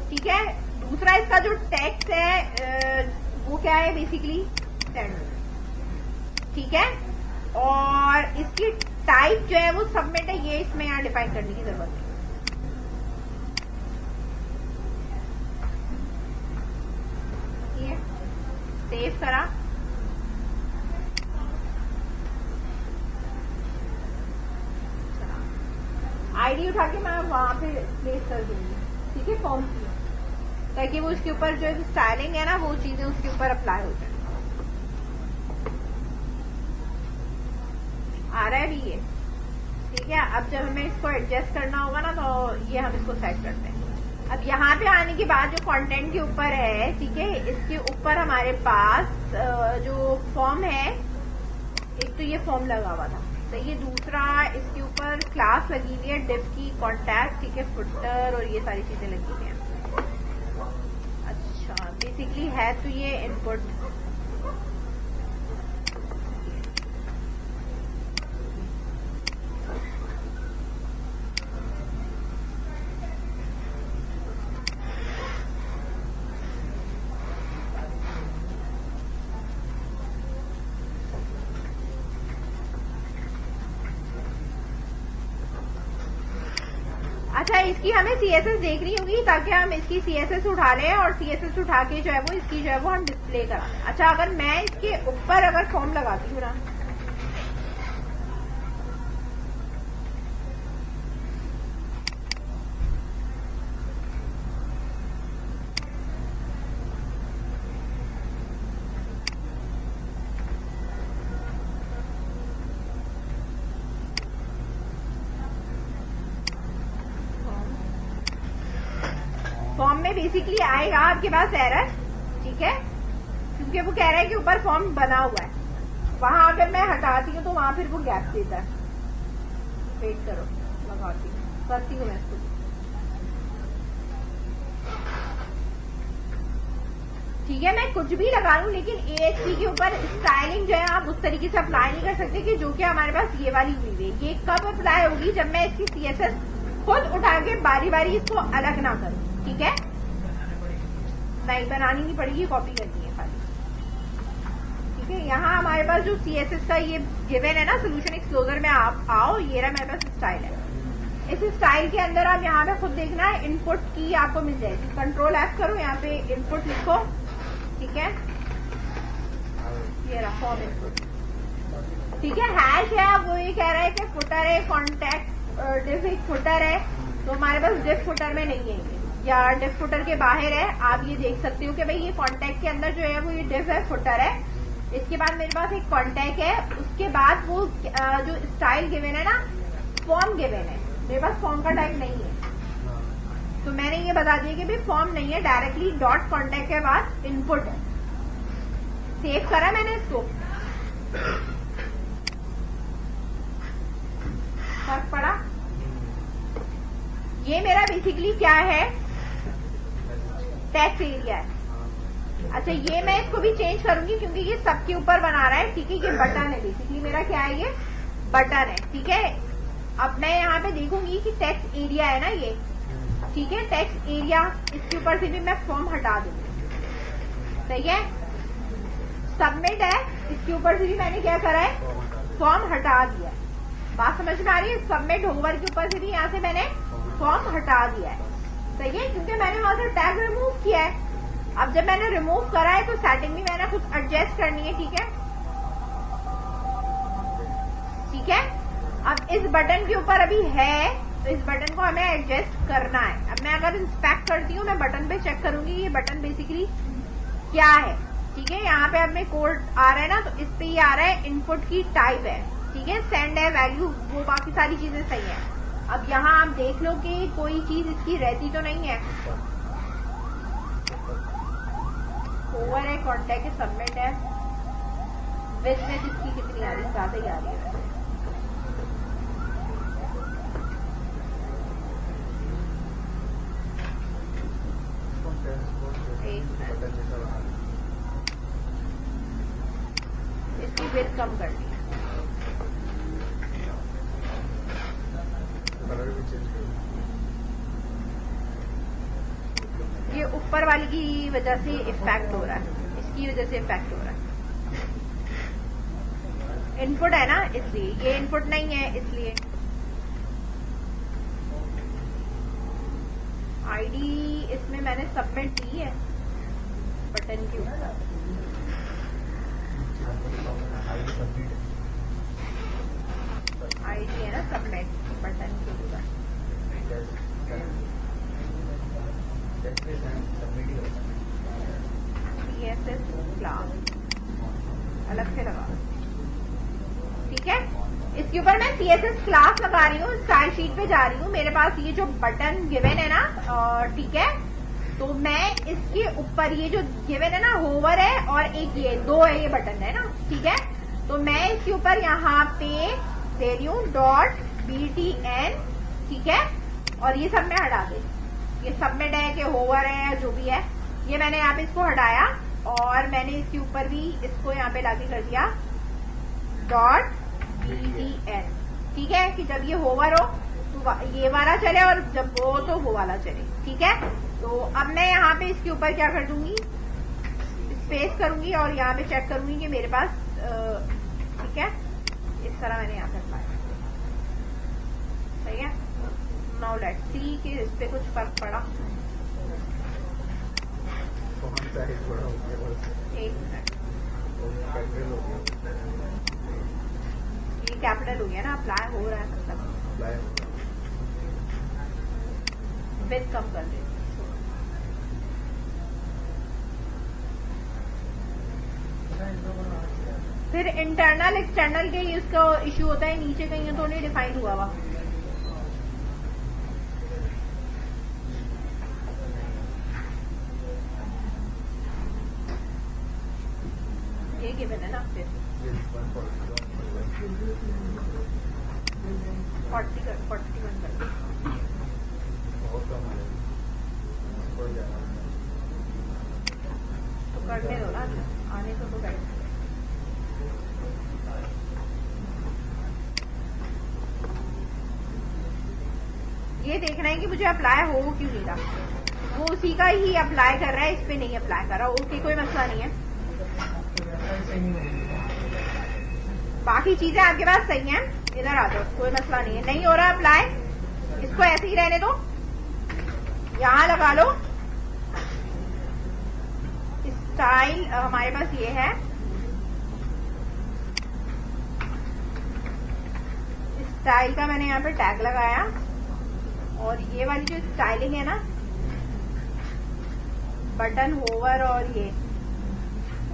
ठीक है। दूसरा इसका जो टेक्स्ट है वो क्या है, बेसिकली सेंड, ठीक है। और इसकी टाइप जो है वो सबमिट है, ये इसमें यहाँ डिफाइन करने की जरूरत नहीं, ठीक है। सेव करा, आईडी उठा के मैं वहां पे प्लेस कर दूंगी, ठीक है, फॉर्म की, ताकि वो उसके ऊपर जो स्टाइलिंग है ना वो चीजें उसके ऊपर अप्लाई हो जाए। आ रहा है भी ये, ठीक है। अब जब हमें इसको एडजस्ट करना होगा ना, तो ये हम इसको सेट करते हैं। अब यहाँ पे आने के बाद जो कंटेंट के ऊपर है, ठीक है, इसके ऊपर हमारे पास जो फॉर्म है, एक तो ये फॉर्म लगा हुआ था, तो ये दूसरा इसके ऊपर क्लास लगी हुई है डिव की, कॉन्टैक्ट, ठीक है, फुटर और ये सारी चीजें लगी हुई हैं। अच्छा, बेसिकली है तो ये इनपुट, अच्छा इसकी हमें सीएसएस देख रही होगी, ताकि हम इसकी सीएसएस उठा लें और सीएसएस उठा के जो है वो इसकी जो है वो हम डिस्प्ले करा लें। अच्छा, अगर मैं इसके ऊपर अगर फॉर्म लगाती हूँ ना, फॉर्म में बेसिकली आएगा आपके पास एरर, ठीक है, क्योंकि वो कह रहा है कि ऊपर फॉर्म बना हुआ है। वहां अगर मैं हटाती हूँ तो वहां फिर वो गैप देता है। वेट करो, लगाती हूँ, करती हूँ मैं इसको, ठीक है। मैं कुछ भी लगा लूं, लेकिन AHP के ऊपर स्टाइलिंग जो है आप उस तरीके से अप्लाई नहीं कर सकते कि जो कि हमारे पास ये वाली हुई है। ये कब अप्लाई होगी, जब मैं इसकी CSS खुद उठा के बारी बारी इसको अलग ना करूं, ठीक है। नहीं बनानी नहीं पड़ेगी, कॉपी करनी है खाली, ठीक है। यहाँ हमारे पास जो CSS का ये गिवन है ना, सोल्यूशन एक्सप्लोजर में आप आओ, ये रहा मेरे पास स्टाइल है। इस स्टाइल के अंदर आप यहाँ पे खुद देखना है, इनपुट की आपको मिल जाएगी, कंट्रोल F करो, यहाँ पे इनपुट लिखो, ठीक है। ये रहा फॉर्म इनपुट, ठीक है। हैश है, वो ये कह रहा है कि फुटर है, कॉन्टैक्ट डिव एक फुटर है, तो हमारे पास डिव फुटर में नहीं है ये, या डिव फुटर के बाहर है। आप ये देख सकते हो कि भाई ये कॉन्टैक्ट के अंदर जो है वो ये डिव है, फुटर है, इसके बाद मेरे पास एक कॉन्टैक्ट है, उसके बाद वो जो स्टाइल गिवन है ना, फॉर्म गिवन है, मेरे पास फॉर्म का टाइप नहीं है, तो मैंने ये बता दिया कि भाई फॉर्म नहीं है, डायरेक्टली डॉट कॉन्टैक्ट के बाद इनपुट है। सेव करा मैंने इसको, फर्क पड़ा। ये मेरा बेसिकली क्या है, टेक्स्ट एरिया है। अच्छा, ये मैं इसको भी चेंज करूंगी क्योंकि ये सबके ऊपर बना रहा है, ठीक है। ये बटन है, बेसिकली मेरा क्या है, ये बटन है, ठीक है। अब मैं यहाँ पे देखूंगी कि टेक्स्ट एरिया है ना ये, ठीक है, टेक्स्ट एरिया, इसके ऊपर से भी मैं फॉर्म हटा दूंगी, सही है। सबमिट है, इसके ऊपर से भी मैंने क्या करा है, फॉर्म हटा दिया है। बात समझ में आ रही है। सबमिट होवर के ऊपर से भी यहाँ से मैंने फॉर्म हटा दिया है, सही है, क्योंकि मैंने वहां से टैग रिमूव किया है। अब जब मैंने रिमूव करा है तो सेटिंग भी मैंने कुछ एडजस्ट करनी है, ठीक है, ठीक है। अब इस बटन के ऊपर अभी है, तो इस बटन को हमें एडजस्ट करना है। अब मैं अगर इंस्पेक्ट करती हूँ, मैं बटन पे चेक करूंगी ये बटन बेसिकली क्या है, ठीक है। यहाँ पे अब में कोड आ रहा है ना, तो इस पे ये आ रहा है इनपुट की टाइप है, ठीक है, सेंड है, वैल्यू, वो बाकी सारी चीजें सही है। अब यहाँ आप देख लो कि कोई चीज इसकी रहती तो नहीं है, ओवर है, कॉन्टैक्ट है, सबमिट है, विथ में इसकी कितनी आ रही है, ज्यादा ही आ रही है। इसकी विथ कम करनी है, ये ऊपर वाली की वजह से इफेक्ट हो रहा है, इसकी वजह से इफेक्ट हो रहा है। इनपुट है ना, इसलिए ये इनपुट नहीं है, इसलिए आईडी इसमें मैंने सबमिट दी है बटन के ऊपर, आईडी है ना सबमिट बटन के ऊपर, CSS क्लास अलग से लगा, ठीक है। इसके ऊपर मैं CSS क्लास लगा रही हूँ, स्टाइल शीट पे जा रही हूँ, मेरे पास ये जो बटन गिवन है ना, ठीक है, तो मैं इसके ऊपर ये जो गिवन है ना, होवर है और एक ये दो है, ये बटन है ना, ठीक है, तो मैं इसके ऊपर यहाँ पे दे रही हूँ .btn, ठीक है, और ये सब मैं हटा दे, ये सबमिट है कि होवर है या जो भी है, ये मैंने यहाँ पे इसको हटाया, और मैंने इसके ऊपर भी इसको यहाँ पे लाके कर दिया .btn, ठीक है, कि जब ये होवर हो तो ये वाला चले और जब वो तो वो वाला चले, ठीक है। तो अब मैं यहाँ पे इसके ऊपर क्या कर दूंगी, स्पेस करूंगी और यहाँ पे चेक करूंगी कि मेरे पास ठीक है, इस तरह मैंने यहाँ पे अप्लाई, सही है। नाउ लेट्स सी कि इस पे कुछ फर्क पड़ा। एक मिनट, ये कैपिटल हो गया ना, अप्लाई हो रहा है, मतलब विथ कम कर दे। फिर इंटरनल एक्सटर्नल के इसका इश्यू होता है, नीचे कहीं तो नहीं डिफाइन हुआ हुआ, ये गिवन है ना, फिर 41 कर दो, तो करने दो ना, आने तो बैठ। ये देखना है कि मुझे अप्लाई हो क्यों नहीं रहा, वो उसी का ही अप्लाई कर रहा है, इस पे नहीं अप्लाई कर रहा, ओके, कोई मसला नहीं है। बाकी चीजें आपके पास सही हैं, इधर आ जाओ, कोई मसला नहीं है। नहीं हो रहा अप्लाई, इसको ऐसे ही रहने दो, यहां लगा लो। स्टाइल हमारे पास ये है, स्टाइल का मैंने यहाँ पे टैग लगाया, और ये वाली जो स्टाइलिंग है ना, बटन होवर और ये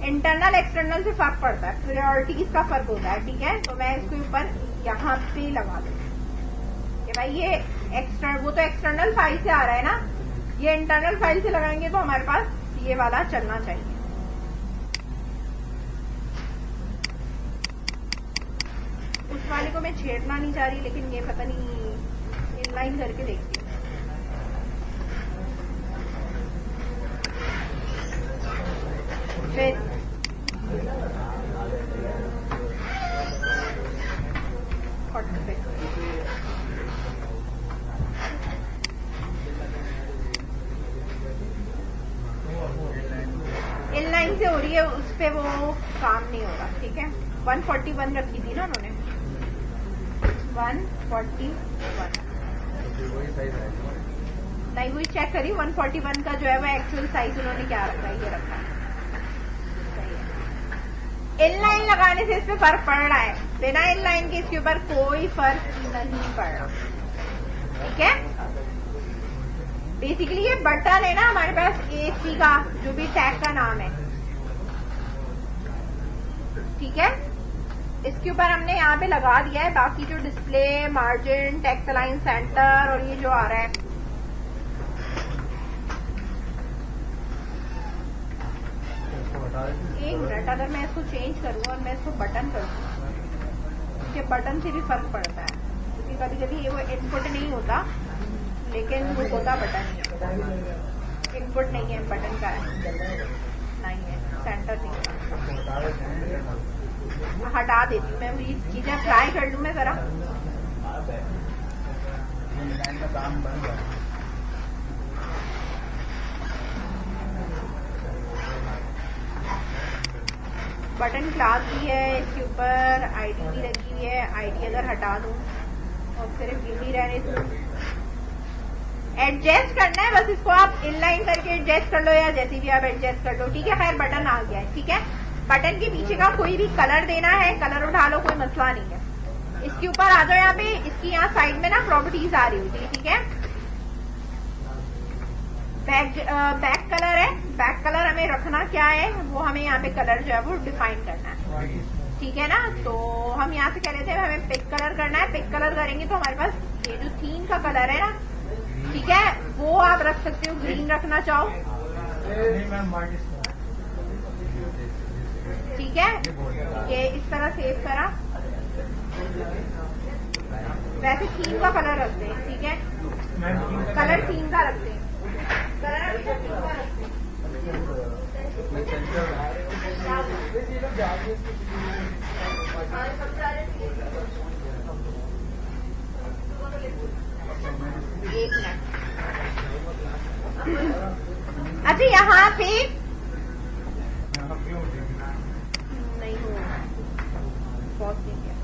इंटरनल एक्सटर्नल से फर्क पड़ता है, प्रायोरिटीज का फर्क होता है, ठीक है। तो मैं इसके ऊपर यहाँ पे लगा दूँ कि भाई ये एक्सटर्नल, वो तो एक्सटर्नल फाइल से आ रहा है ना, ये इंटरनल फाइल से लगाएंगे तो हमारे पास ये वाला चलना चाहिए। उस वाले को मैं छेड़ना नहीं चाह रही, लेकिन ये पता नहीं इनलाइन करके देखती हूँ। फिर इनलाइन से हो रही है, उस पे वो काम नहीं हो रहा, ठीक है। 141 रखी थी ना उन्होंने, 141 नहीं, वही चेक करी 141 का जो है वो एक्चुअल साइज उन्होंने क्या रखा है, ये रखा है, सही है। इनलाइन लगाने से इस पे फर्क पड़ रहा है, बिना इनलाइन के इसके ऊपर कोई फर्क नहीं पड़ रहा, ठीक है। बेसिकली ये बटन है ना हमारे पास एसी का, जो भी टैग का नाम है, ठीक है। इसके ऊपर हमने यहाँ पे लगा दिया है, बाकी जो display, margin, text align centre और ये जो आ रहा है, एक मिनट, अगर मैं इसको चेंज करूँ और मैं इसको बटन करूँ, क्योंकि बटन से भी फर्क पड़ता है, क्योंकि कभी कभी ये वो इनपुट नहीं होता, लेकिन वो होता बटन ही है, इनपुट नहीं है, बटन का है, नहीं है, सेंटर नहीं है। हटा देती हूँ मैं, ये चीजें ट्राई कर लूँ मैं जरा। बटन क्लास भी है, इसके ऊपर आईडी भी लगी हुई है, आईडी अगर हटा दूँ और सिर्फ यूनी रहने दूँ, एडजस्ट करना है बस, इसको आप इनलाइन करके एडजस्ट कर लो या जैसे भी आप एडजस्ट कर लो, ठीक है। खैर बटन आ गया है, ठीक है। बटन के पीछे का कोई भी कलर देना है, कलर उठा लो, कोई मसला नहीं है। इसके ऊपर आ जाओ, यहाँ पे इसकी यहाँ साइड में ना प्रॉपर्टीज आ रही होती है, ठीक है। बैक कलर है, बैक कलर हमें रखना क्या है, वो हमें यहाँ पे कलर जो है वो डिफाइन करना है, ठीक है ना। तो हम यहाँ से कह रहे थे हमें पिक कलर करना है, पिक कलर करेंगे तो हमारे पास ये जो थीम का कलर है ना, ठीक है, वो आप रख सकते हो, ग्रीन रखना चाहो, ठीक है। ये इस तरह सेव करा, वैसे थीम का कलर रखते हैं, ठीक है, कलर थीम का रखते हैं, कलर अभी तक थीम का रखते हैं। एक मिनट, अच्छा यहाँ पे नहीं हो, बहुत नहीं है।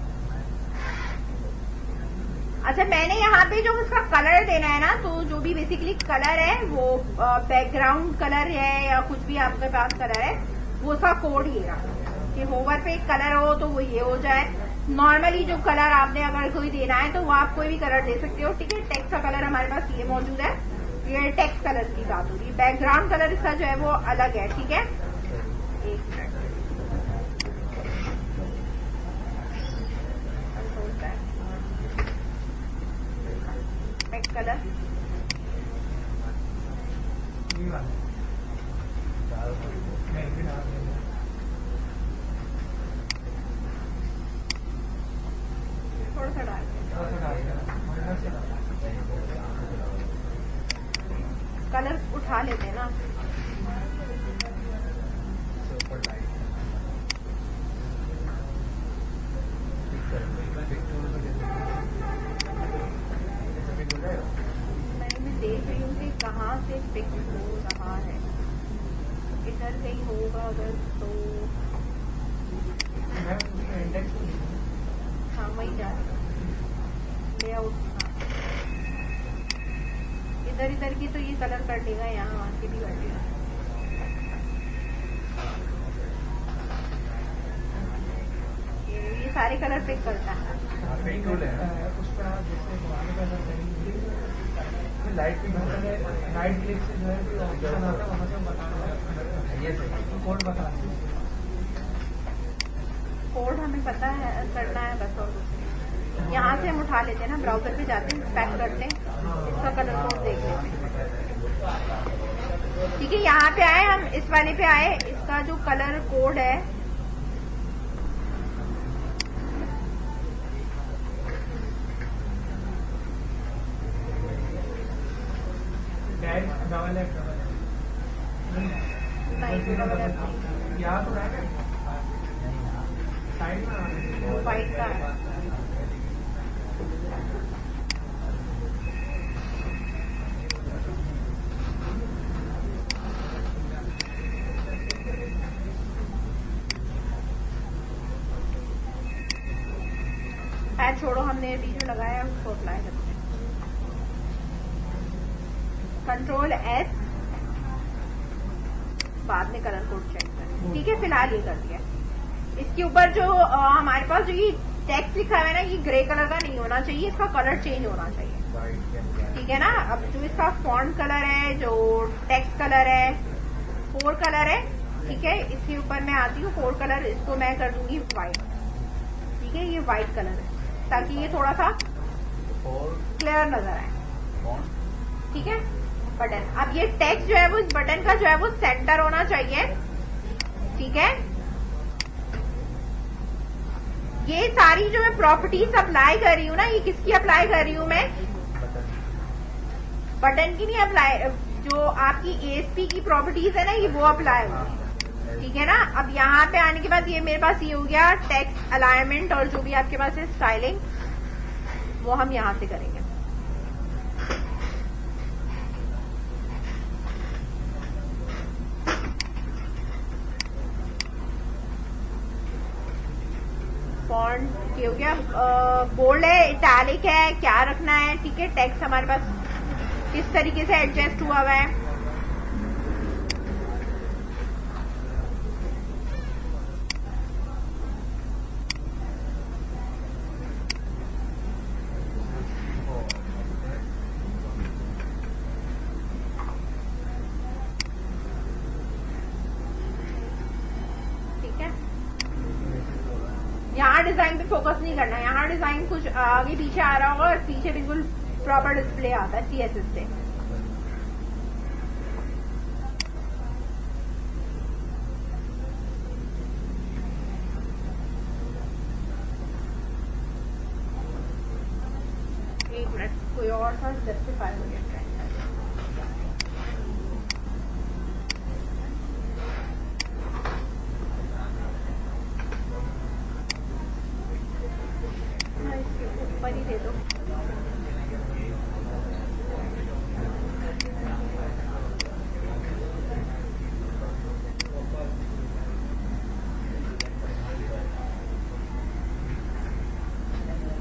अच्छा मैंने यहाँ पे जो उसका कलर देना है ना, तो जो भी बेसिकली कलर है वो बैकग्राउंड कलर है या कुछ भी आपके पास कलर है, वो उसका कोड ये रहा कि होवर पे एक कलर हो तो वो ये हो जाए। नॉर्मली जो कलर आपने अगर कोई देना है तो वो आप कोई भी कलर दे सकते हो, ठीक है। टेक्स्ट का कलर हमारे पास ये मौजूद है, ये टेक्स्ट कलर की बात हो रही है, बैकग्राउंड कलर इसका जो है वो अलग है, ठीक है। एक मिनट, टेक्स्ट कलर थोड़ा सा डाल, कलर उठा लेते हैं ना, मैं देख रही हूँ कि कहाँ से पिक हो रहा है, इधर से ही होगा अगर तो, हाँ वही जा रही लेआउट, इधर इधर की तो ये कलर कर देगा, यहाँ वहाँ की भी कर देगा। ये सारे कलर पिक करता है, लाइट भी नाइट क्लिक से जो है ऑप्शन आता है, वहाँ से बता कोड बता कोड हमें पता है करना है बस, और कुछ नहीं। यहाँ से हम उठा लेते हैं ना, ब्राउजर पे जाते हैं, पैक करते हैं, इसका कलर कोड देख लेते हैं। ठीक है, यहाँ पे आए हम, इस वाले पे आए, इसका जो कलर कोड है वाइट का है। छोड़ो, हमने अभी जो लगाया है उसको अप्लाई करते हैं। कंट्रोल एस, बाद में कलर कोड चेक करें। ठीक है, फिलहाल ये कर दिया। इसके ऊपर जो हमारे पास जो ये टेक्स्ट लिखा हुआ है ना, ये ग्रे कलर का नहीं होना चाहिए, इसका कलर चेंज होना चाहिए। ठीक है ना। अब जो इसका फॉन्ट कलर है, जो टेक्स्ट कलर है, 4 कलर है। ठीक है, इसके ऊपर मैं आती हूँ 4 कलर, इसको मैं कर दूंगी व्हाइट। ठीक है, ये व्हाइट कलर है ताकि ये थोड़ा सा क्लियर नजर आए। ठीक है, बटन, अब ये टेक्स्ट जो है वो इस बटन का जो है वो सेंटर होना चाहिए। ठीक है, ये सारी जो मैं प्रॉपर्टीज अप्लाई कर रही हूँ ना, ये किसकी अप्लाई कर रही हूँ मैं? बटन की नहीं अप्लाई, जो आपकी एएसपी की प्रॉपर्टीज है ना, ये वो अप्लाई होगी। ठीक है ना। अब यहाँ पे आने के बाद ये मेरे पास ये हो गया टेक्स्ट अलाइनमेंट, और जो भी आपके पास है स्टाइलिंग, वो हम यहाँ से करेंगे। फॉन्ट ये हो गया, बोल्ड है, इटैलिक है, क्या रखना है। ठीक है, टेक्स्ट हमारे पास किस तरीके से एडजस्ट हुआ हुआ है। यहाँ डिजाइन पे फोकस नहीं करना है, यहाँ डिजाइन कुछ आगे पीछे आ रहा होगा और पीछे बिल्कुल प्रॉपर डिस्प्ले आता है सीएसएस से। एक मिनट, कोई और था जस्टिफाई हो गया। ऊपर ही दे दो।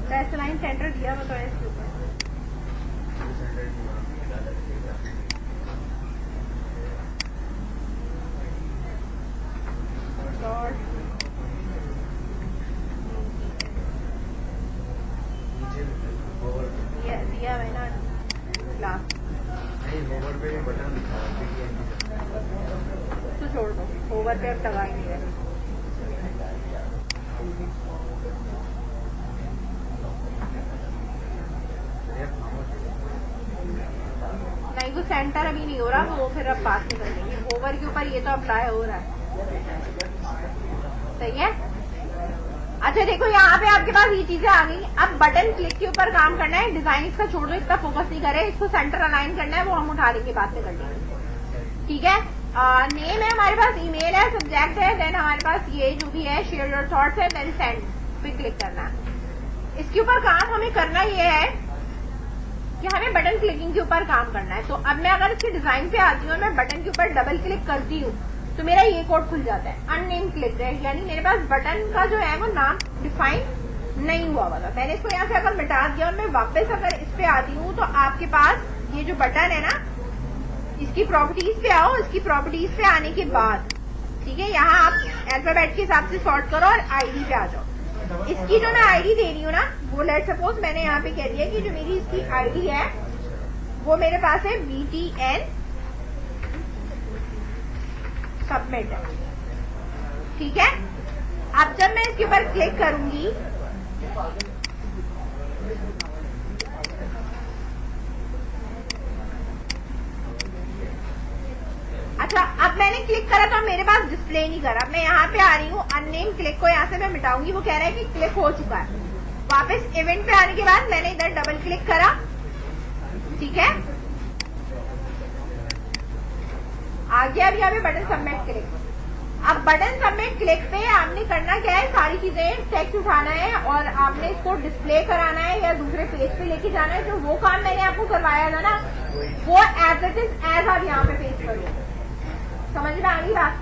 डैश लाइन सेंटर दिया हुआ तो है इसके ऊपर। दिया है ना ग्लास, तो छोड़ दो, ओवर पे अब लगा ही नहीं रहे। नहीं, वो सेंटर अभी नहीं हो रहा, वो फिर अब बात में कर लेंगे। ओवर के ऊपर ये तो अप्लाई हो रहा है, सही है। अच्छा देखो, यहाँ पे आपके पास ये चीजें आ गई। अब बटन क्लिक के ऊपर काम करना है, डिजाइन इसका छोड़ दो, इसका फोकस नहीं करे, इसको सेंटर अलाइन करना है, वो हम उठा लेंगे, बात में कर लेंगे। ठीक है, नेम है हमारे पास, ईमेल है, सब्जेक्ट है, देन हमारे पास ये जो भी है शेयर योर थॉट्स है, देन सेंड पे क्लिक करना है। इसके ऊपर काम हमें करना ये है कि हमें बटन क्लिकिंग के ऊपर काम करना है। तो अब मैं अगर इसके डिजाइन पे आती हूँ और मैं बटन के ऊपर डबल क्लिक करती हूँ तो मेरा ये कोड खुल जाता है, अननेम क्लिक है, यानी मेरे पास बटन का जो है वो नाम डिफाइन नहीं हुआ था। मैंने इसको यहाँ से अगर मिटा दिया और मैं वापस अगर इस पे आती हूँ तो आपके पास ये जो बटन है ना, इसकी प्रॉपर्टीज पे आओ। इसकी प्रॉपर्टीज पे आने के बाद ठीक है, यहाँ आप अल्फाबेट के हिसाब से सॉर्ट करो और आईडी पे आ जाओ। इसकी जो मैं आईडी दे रही हूँ ना, वो लेट सपोज मैंने यहाँ पे कह दिया कि जो मेरी इसकी आईडी है वो मेरे पास है BTN सबमिट है। ठीक है, अब जब मैं इसके ऊपर क्लिक करूंगी अच्छा, अब मैंने क्लिक करा तो मेरे पास डिस्प्ले नहीं करा। मैं यहाँ पे आ रही हूँ, अननेम क्लिक को यहाँ से मैं मिटाऊंगी। वो कह रहा है कि क्लिक हो चुका है। वापस इवेंट पे आने के बाद मैंने इधर डबल क्लिक करा, ठीक है, आ गया। अब यहाँ पे बटन सबमिट क्लिक। अब बटन सबमिट क्लिक पे आपने करना क्या है, सारी चीजें टेक्स्ट उठाना है और आपने इसको डिस्प्ले कराना है या दूसरे पेज पे लेके जाना है। जो वो काम मैंने आपको करवाया था ना, वो एज इट इज एज आप यहाँ पे पेश करो। समझ में आ गई बात?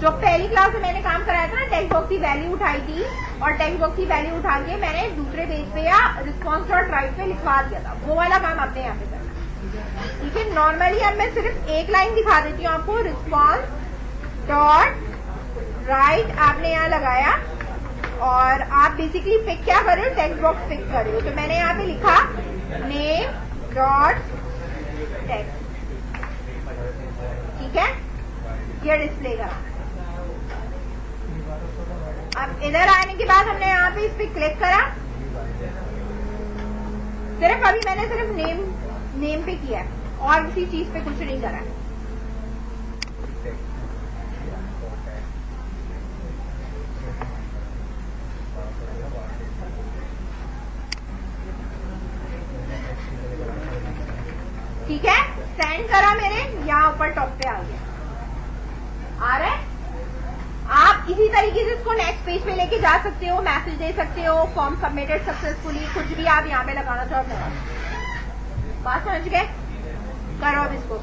जो पहली क्लास में मैंने काम कराया था ना, टेक्स्ट बॉक्स की वैल्यू उठाई थी और टेक्स्ट बॉक्स की वैल्यू उठा के मैंने दूसरे पेज पे या रिस्पॉन्स डॉट राइट पे लिखवा दिया था। वो वाला काम आपने यहाँ पे करना, ठीक है। नॉर्मली अब मैं सिर्फ एक लाइन दिखा देती हूँ आपको। रिस्पॉन्स डॉट राइट आपने यहाँ लगाया और आप बेसिकली पिक क्या कर रहे हो, टेक्स्ट बॉक्स पिक कर रहे हो। तो मैंने यहाँ पे लिखा नेम डॉट टेक्स्ट, ठीक है, ये डिस्प्ले करा। अब इधर आने के बाद हमने यहाँ पे इस पे क्लिक करा। सिर्फ अभी मैंने सिर्फ नेम पे किया है और किसी चीज पे कुछ नहीं करा है। ठीक है, सेंड करा मैंने, यहाँ ऊपर टॉप पे आ गया, आ रहा है। आप इसी तरीके से इसको नेक्स्ट पेज पे लेके जा सकते हो, मैसेज दे सकते हो, फॉर्म सबमिटेड सक्सेसफुली, कुछ भी आप यहाँ पे लगाना चाहो लगा। बात समझ गए? करो अब इसको।